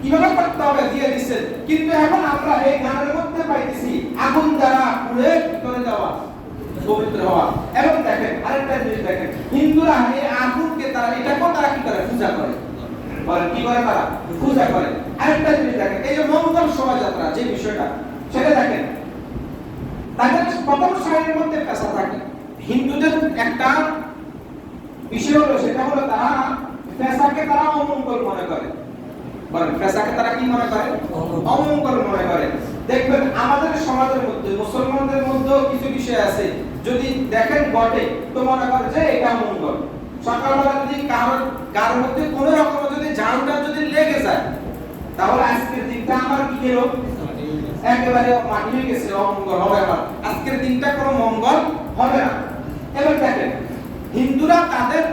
কিভাবে করতে হবে দিয়ে দিয়েছেন। কিন্তু এখন আমরা এই গানের মধ্যে পাইতেছি আগুন দ্বারা পুড়ে কি করে দেওয়া? পবিত্র হওয়া। এবং দেখেন আরেকটা জিনিস দেখেন, হিন্দুরা এই আগুনকে তারা এটাকেও তারা কি করে? পূজা করে। বলেন কি করে? তারা পূজা করে। আরেকটা জিনিস দেখেন, এই যে মঙ্গল শোভাযাত্রা যে বিষয়টা সেটা দেখেন, তাদের প্রথম সারির মধ্যে পেশা থাকে। হিন্দুদের একটা বিষয় হলো সেটা হলো তারা পেশাকে তারা অমঙ্গল মনে করে। বলেন পেশাকে তারা কি মনে করে? অমঙ্গল মনে করে। দেখবেন আমাদের সমাজের মধ্যে মুসলমানদের মধ্যে কিছু বিষয় আছে, যদি দেখেন ঘটে তো মনে করে যে এটা মঙ্গল। সকালবেলা যদি কারোর গার মধ্যে কোনো রকম যদি ঝাড়ুটা যদি লেগে যায় তাহলে আজকের দিনটা আমার কি গেল? একেবারে মাটি হয়ে গেছে, অমঙ্গল হবে। আমার আজকের দিনটা কোনো মঙ্গল হবে না। এবার দেখেন হিন্দুরা তাদের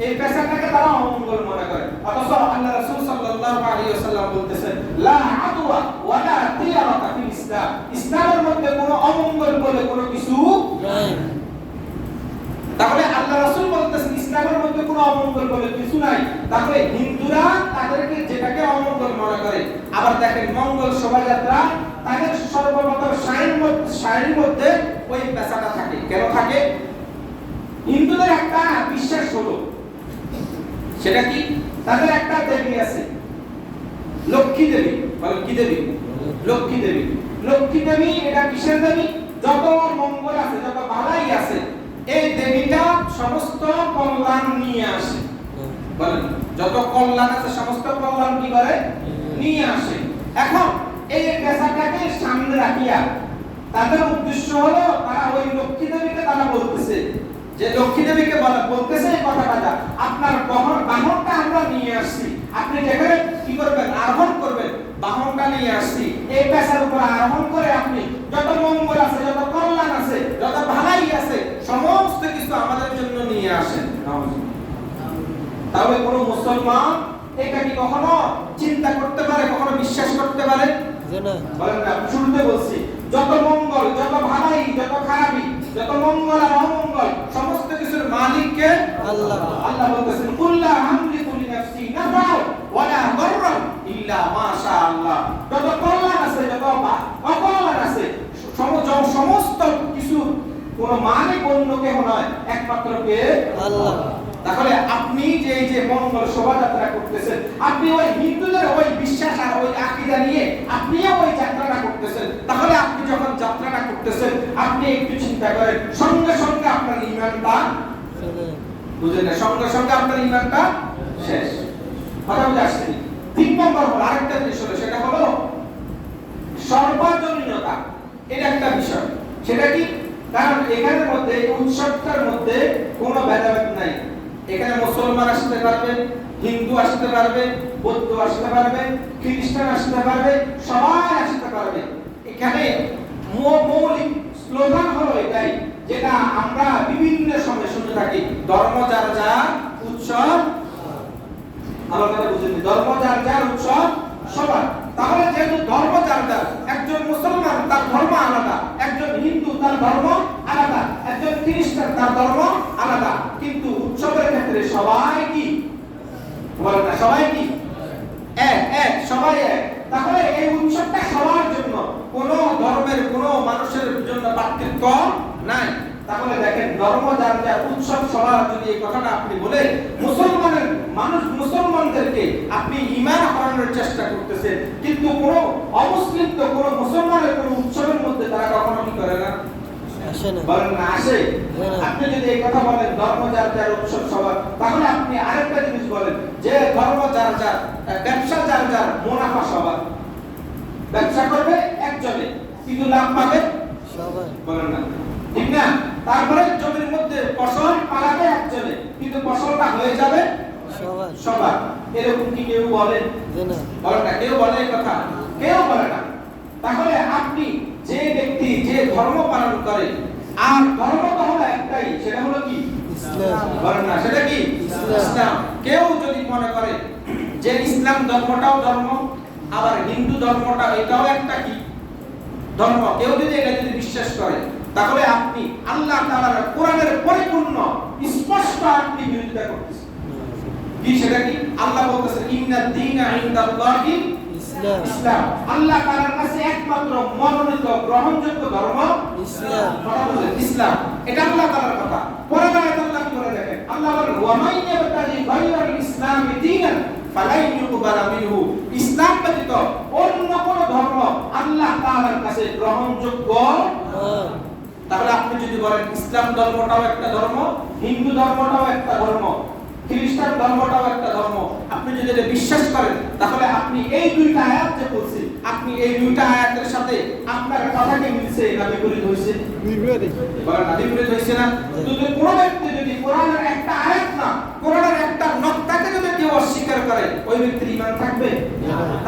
এই পেশাটাকে তারা অমঙ্গল মনে করে, অথচ আল্লাহ রাসূল সাল্লাল্লাহু আলাইহি ওয়াসাল্লাম বলতেছেন লা আদওয়া ওয়া লা তিয়ারাতা ফিল ইসলাম। ইসলামের মধ্যে কোনো অমঙ্গল বলে কোনো কিছু নাই। তাহলে আল্লাহ রাসূল বলতেছেন ইসলামের মধ্যে কোনো অমঙ্গল বলে কিছু নাই। তাহলে হিন্দুরা তাদেরকে যেটাকে অমঙ্গল মনে করে। আবার দেখেন মঙ্গল শোভাযাত্রা তাদের সর্বপ্রথম শাড়ির মধ্যে ওই পেশাটা থাকে। কেন থাকে? হিন্দুদের একটা বিশ্বাস হলো, সেটা কি? তাদের একটা দেবী আছে লক্ষ্মী দেবী। বলেন কি দেবী? লক্ষ্মী দেবী। লক্ষ্মী দেবী এটা কিসের দেবী? যত মঙ্গল আছে, যত ভালাই আছে, এই দেবীটা সমস্ত কল্যাণ নিয়ে আসে। বলেন যত কল্যাণ আছে সমস্ত কল্যাণ কি করে? নিয়ে আসে। এখন এই পেশাটাকে সামনে রাখিয়া তাদের উদ্দেশ্য হলো তারা ওই লক্ষ্মী দেবীকে তারা বলতেছে যে লক্ষ্মী দেবীকে বলতেছে এই কথাটা, আপনার বাহনটা আমরা নিয়ে আসছি, আপনি যেখানে কি করবেন আরোহণ করবেন, বাহনটা নিয়ে আসছি, এই পেশার উপর আরোহণ করে আপনি যত মঙ্গল আছে, যত কল্যাণ আছে, যত ভালাই আছে, সমস্ত কিছু আমাদের জন্য নিয়ে আসেন। তাহলে কোন মুসলমান এটা কি কখনো চিন্তা করতে পারে, কখনো বিশ্বাস করতে পারে? বলেন না, শুরুতে বলছি যত মঙ্গল, যত ভালাই, যত খারাপি, যত মঙ্গল আর অমঙ্গল সমস্ত কিছুর মালিক কে? আল্লাহ। আল্লাহ বলতেছেন কুল্লা আমলিকু লিনাফসি নাফআ ওয়ালা দাররা ইল্লা মা শা আল্লাহ। যত কল্যাণ আছে, যত অকল্যাণ আছে, সমস্ত কিছু কোন মালিক অন্য কেউ নয়, একমাত্র কে? আল্লাহ। তাহলে আপনি যে এই যে মঙ্গল শোভাযাত্রা করতেছেন, আপনি ওই হিন্দুদের ওই বিশ্বাস আর ওই আকীদা নিয়ে আপনিও ওই যাত্রাটা করতেছেন। তাহলে আপনি যখন যাত্রাটা করতেছেন, আপনি একটু চিন্তা করেন, সঙ্গে সঙ্গে আপনার ঈমানটা বুঝেন না, সঙ্গে সঙ্গে আপনার ঈমানটা শেষ। কথা বুঝে আসছে? 3 নম্বর হলো আরেকটা জিনিস হলো, সেটা হলো সর্বজনীনতা। এটা একটা বিষয়। সেটা কি? কারণ এখানের মধ্যে উৎসবটার মধ্যে কোনো ভেদাভেদ নাই। এখানে মুসলমান আসতে পারবে, হিন্দু আসতে পারবে, বৌদ্ধ আসতে পারবে, খ্রিস্টান আসতে পারবে, সবাই আসতে পারবে। এখানে মৌলিক স্লোগান হলো এটাই, যেটা আমরা বিভিন্ন সময় শুনে থাকি, ধর্ম যার যার উৎসব। আমার কথা বুঝেন? ধর্ম যার যার উৎসব সবার। তাহলে যেহেতু ধর্ম যার যার, একজন মুসলমান তার ধর্ম আলাদা, একজন হিন্দু তার ধর্ম আলাদা, একজন খ্রিস্টান তার ধর্ম আলাদা, কিন্তু উৎসবের ক্ষেত্রে সবাই কি বলেন না? সবাই কি এক, সবাই এক। তাহলে এই উৎসবটা সবার জন্য, কোন ধর্মের কোন মানুষের জন্য পার্থক্য নাই। তাহলে দেখেন, ধর্ম যার যার উৎসব সবার, যদি এই কথাটা আপনি বলে মুসলমানের মানুষ মুসলমানদেরকে আপনি ঈমান হারানোর চেষ্টা করতেছেন, কিন্তু কোন অমুসলিম তো কোন মুসলমানের কোন উৎসবের মধ্যে তারা কখনো কি করে না? আসে না। বলেন না আসে? আপনি যদি এই কথা বলেন ধর্ম যার যার উৎসব সবার, তাহলে আপনি আরেকটা জিনিস বলেন যে ধর্ম যার যার, ব্যবসা যার যার, মুনাফা সবার। ব্যবসা করবে একজনে, কিন্তু লাভ পাবে সবাই। বলেন না? ঠিক না? তারপরে জমির মধ্যে ফসল পালাবে একজনে, কিন্তু ফসলটা হয়ে যাবে সবার। এরকম কি কেউ বলেন? বলেন না? কেউ বলে এই কথা? কেউ বলে না। তাহলে আপনি যে ব্যক্তি যে ধর্ম পালন করে, আর ধর্ম তো হলো একটাই, সেটা হলো কি? ইসলাম। বলেন না? সেটা কি? ইসলাম। কেউ যদি মনে করে যে ইসলাম ধর্মটাও ধর্ম, আবার হিন্দু ধর্মটা এটাও একটা কি ধর্ম, কেউ যদি এটা যদি বিশ্বাস করে, তাহলে আপনি আল্লাহ তাআলার কোরআনের পরিপূর্ণ স্পষ্ট আপনি বিরোধিতা করতেছেন। কি সেটা কি? আল্লাহ বলতেছেন ইন্নাদ দীনা ইনদাল্লাহি ইসলাম। আল্লাহ তাআলার কাছে একমাত্র মনোনীত গ্রহণযোগ্য ধর্ম ইসলাম। কথা বলেন ইসলাম, এটা আল্লাহ তাআলার কথা। পরের আয়াতে আল্লাহ কি বলে দেখেন, আল্লাহ বলেন ওয়া মান ইয়াবতাগি গায়রাল ইসলামি দীনান ফালাই ইউকবালা মিনহু। ইসলাম ব্যতীত অন্য কোন ধর্ম আল্লাহ তাআলার কাছে গ্রহণযোগ্য। তাহলে আপনি যদি বলেন ইসলাম ধর্মটাও একটা ধর্ম, হিন্দু ধর্মটাও একটা ধর্ম, খ্রিস্টান ধর্মটাও একটা ধর্ম, আপনি যদি এটা বিশ্বাস করেন, তাহলে আপনি এই দুইটা আয়াত যে বলছি, আপনি এই দুইটা আয়াতের সাথে আপনার কথাকে মিলছে না বিপরীত হইছে? বলেন না বিপরীত হইছে না? যদি কোন ব্যক্তি যদি কোরআনের একটা আয়াত না, কোরআনের একটা নক্তাকে যদি কেউ অস্বীকার করে, ওই ব্যক্তির ঈমান থাকবে?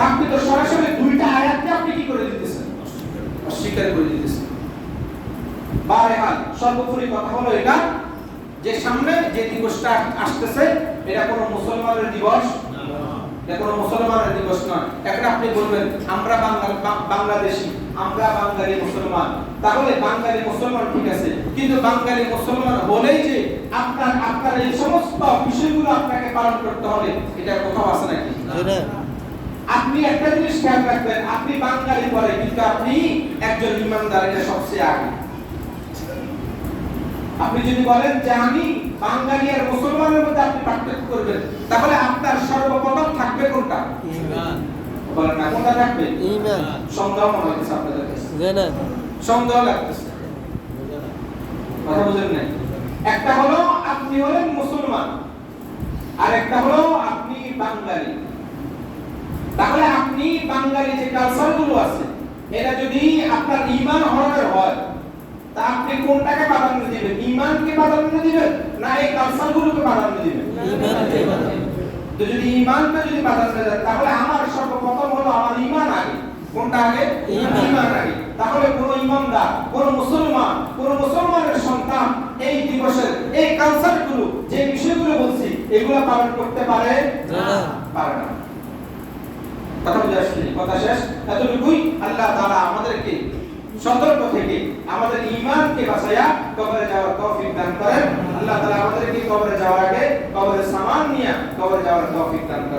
আপনি তো সরাসরি দুইটা আয়াতকে আপনি কি করে দিতেছেন? অস্বীকার করে দিতেছেন। বারেহাল সর্বোপরি কথা হলো এটা যে সামনে যে দিবসটা আসতেছে, এটা কোনো মুসলমানের দিবস না, এটা কোনো মুসলমানের দিবস নয়। এখন আপনি বলবেন আমরা বাংলাদেশী, আমরা বাঙালি মুসলমান, তাহলে বাঙালি মুসলমান ঠিক আছে, কিন্তু বাঙালি মুসলমান বলেই যে আপনার এই সমস্ত বিষয়গুলো আপনাকে পালন করতে হবে, এটা কোথাও আছে নাকি? আপনি একটা জিনিস খেয়াল রাখবেন, আপনি বাঙালি বলে, কিন্তু আপনি একজন ইমানদার, এটা সবচেয়ে আগে। আপনি যদি বলেন যে আমি বাঙালি আর মুসলমানের মধ্যে আপনি পার্থক্য করবেন, তাহলে আপনার সর্বপ্রথম থাকবে কোনটা? ঈমান। বলেন না কোনটা থাকবে? ঈমান। সন্দেহ মনে হচ্ছে আপনাদের কাছে? না, সন্দেহ লাগতেছে। কথা বুঝেন না? একটা হলো আপনি হলেন মুসলমান, আর একটা হলো আপনি বাঙালি। তাহলে আপনি বাঙালি যে কালচারগুলো আছে এটা যদি আপনার ঈমান হরফের হয় তা আপনি কোনটাকে প্রাধান্য দিবেন? ঈমানকে প্রাধান্য দিবেন না এই কালচারগুলোকে প্রাধান্য দিবেন? ঈমানকে প্রাধান্য। তো যদি ঈমানকে যদি প্রাধান্য দেন তাহলে আমার সর্বপ্রথম হলো আমার ঈমান আগে। কোনটা আগে? ঈমান আগে। তাহলে কোন ঈমানদার, কোন মুসলমানের সন্তান এই দিবসের এই কালচারগুলো যে বিষয়গুলো বলছি এগুলো পালন করতে পারে না। পারে না। কথা বুঝে আসছে? কথা শেষ। এতটুকুই। আল্লাহ তাআলা আমাদেরকে সতর্ক থেকে আমাদের ঈমানকে বাঁচায়া কবরে যাওয়ার তৌফিক দান করেন। আল্লাহ তাআলা আমাদেরকে কবরে যাওয়ার আগে কবরের সামান নিয়ে কবরে যাওয়ার তৌফিক দান করেন।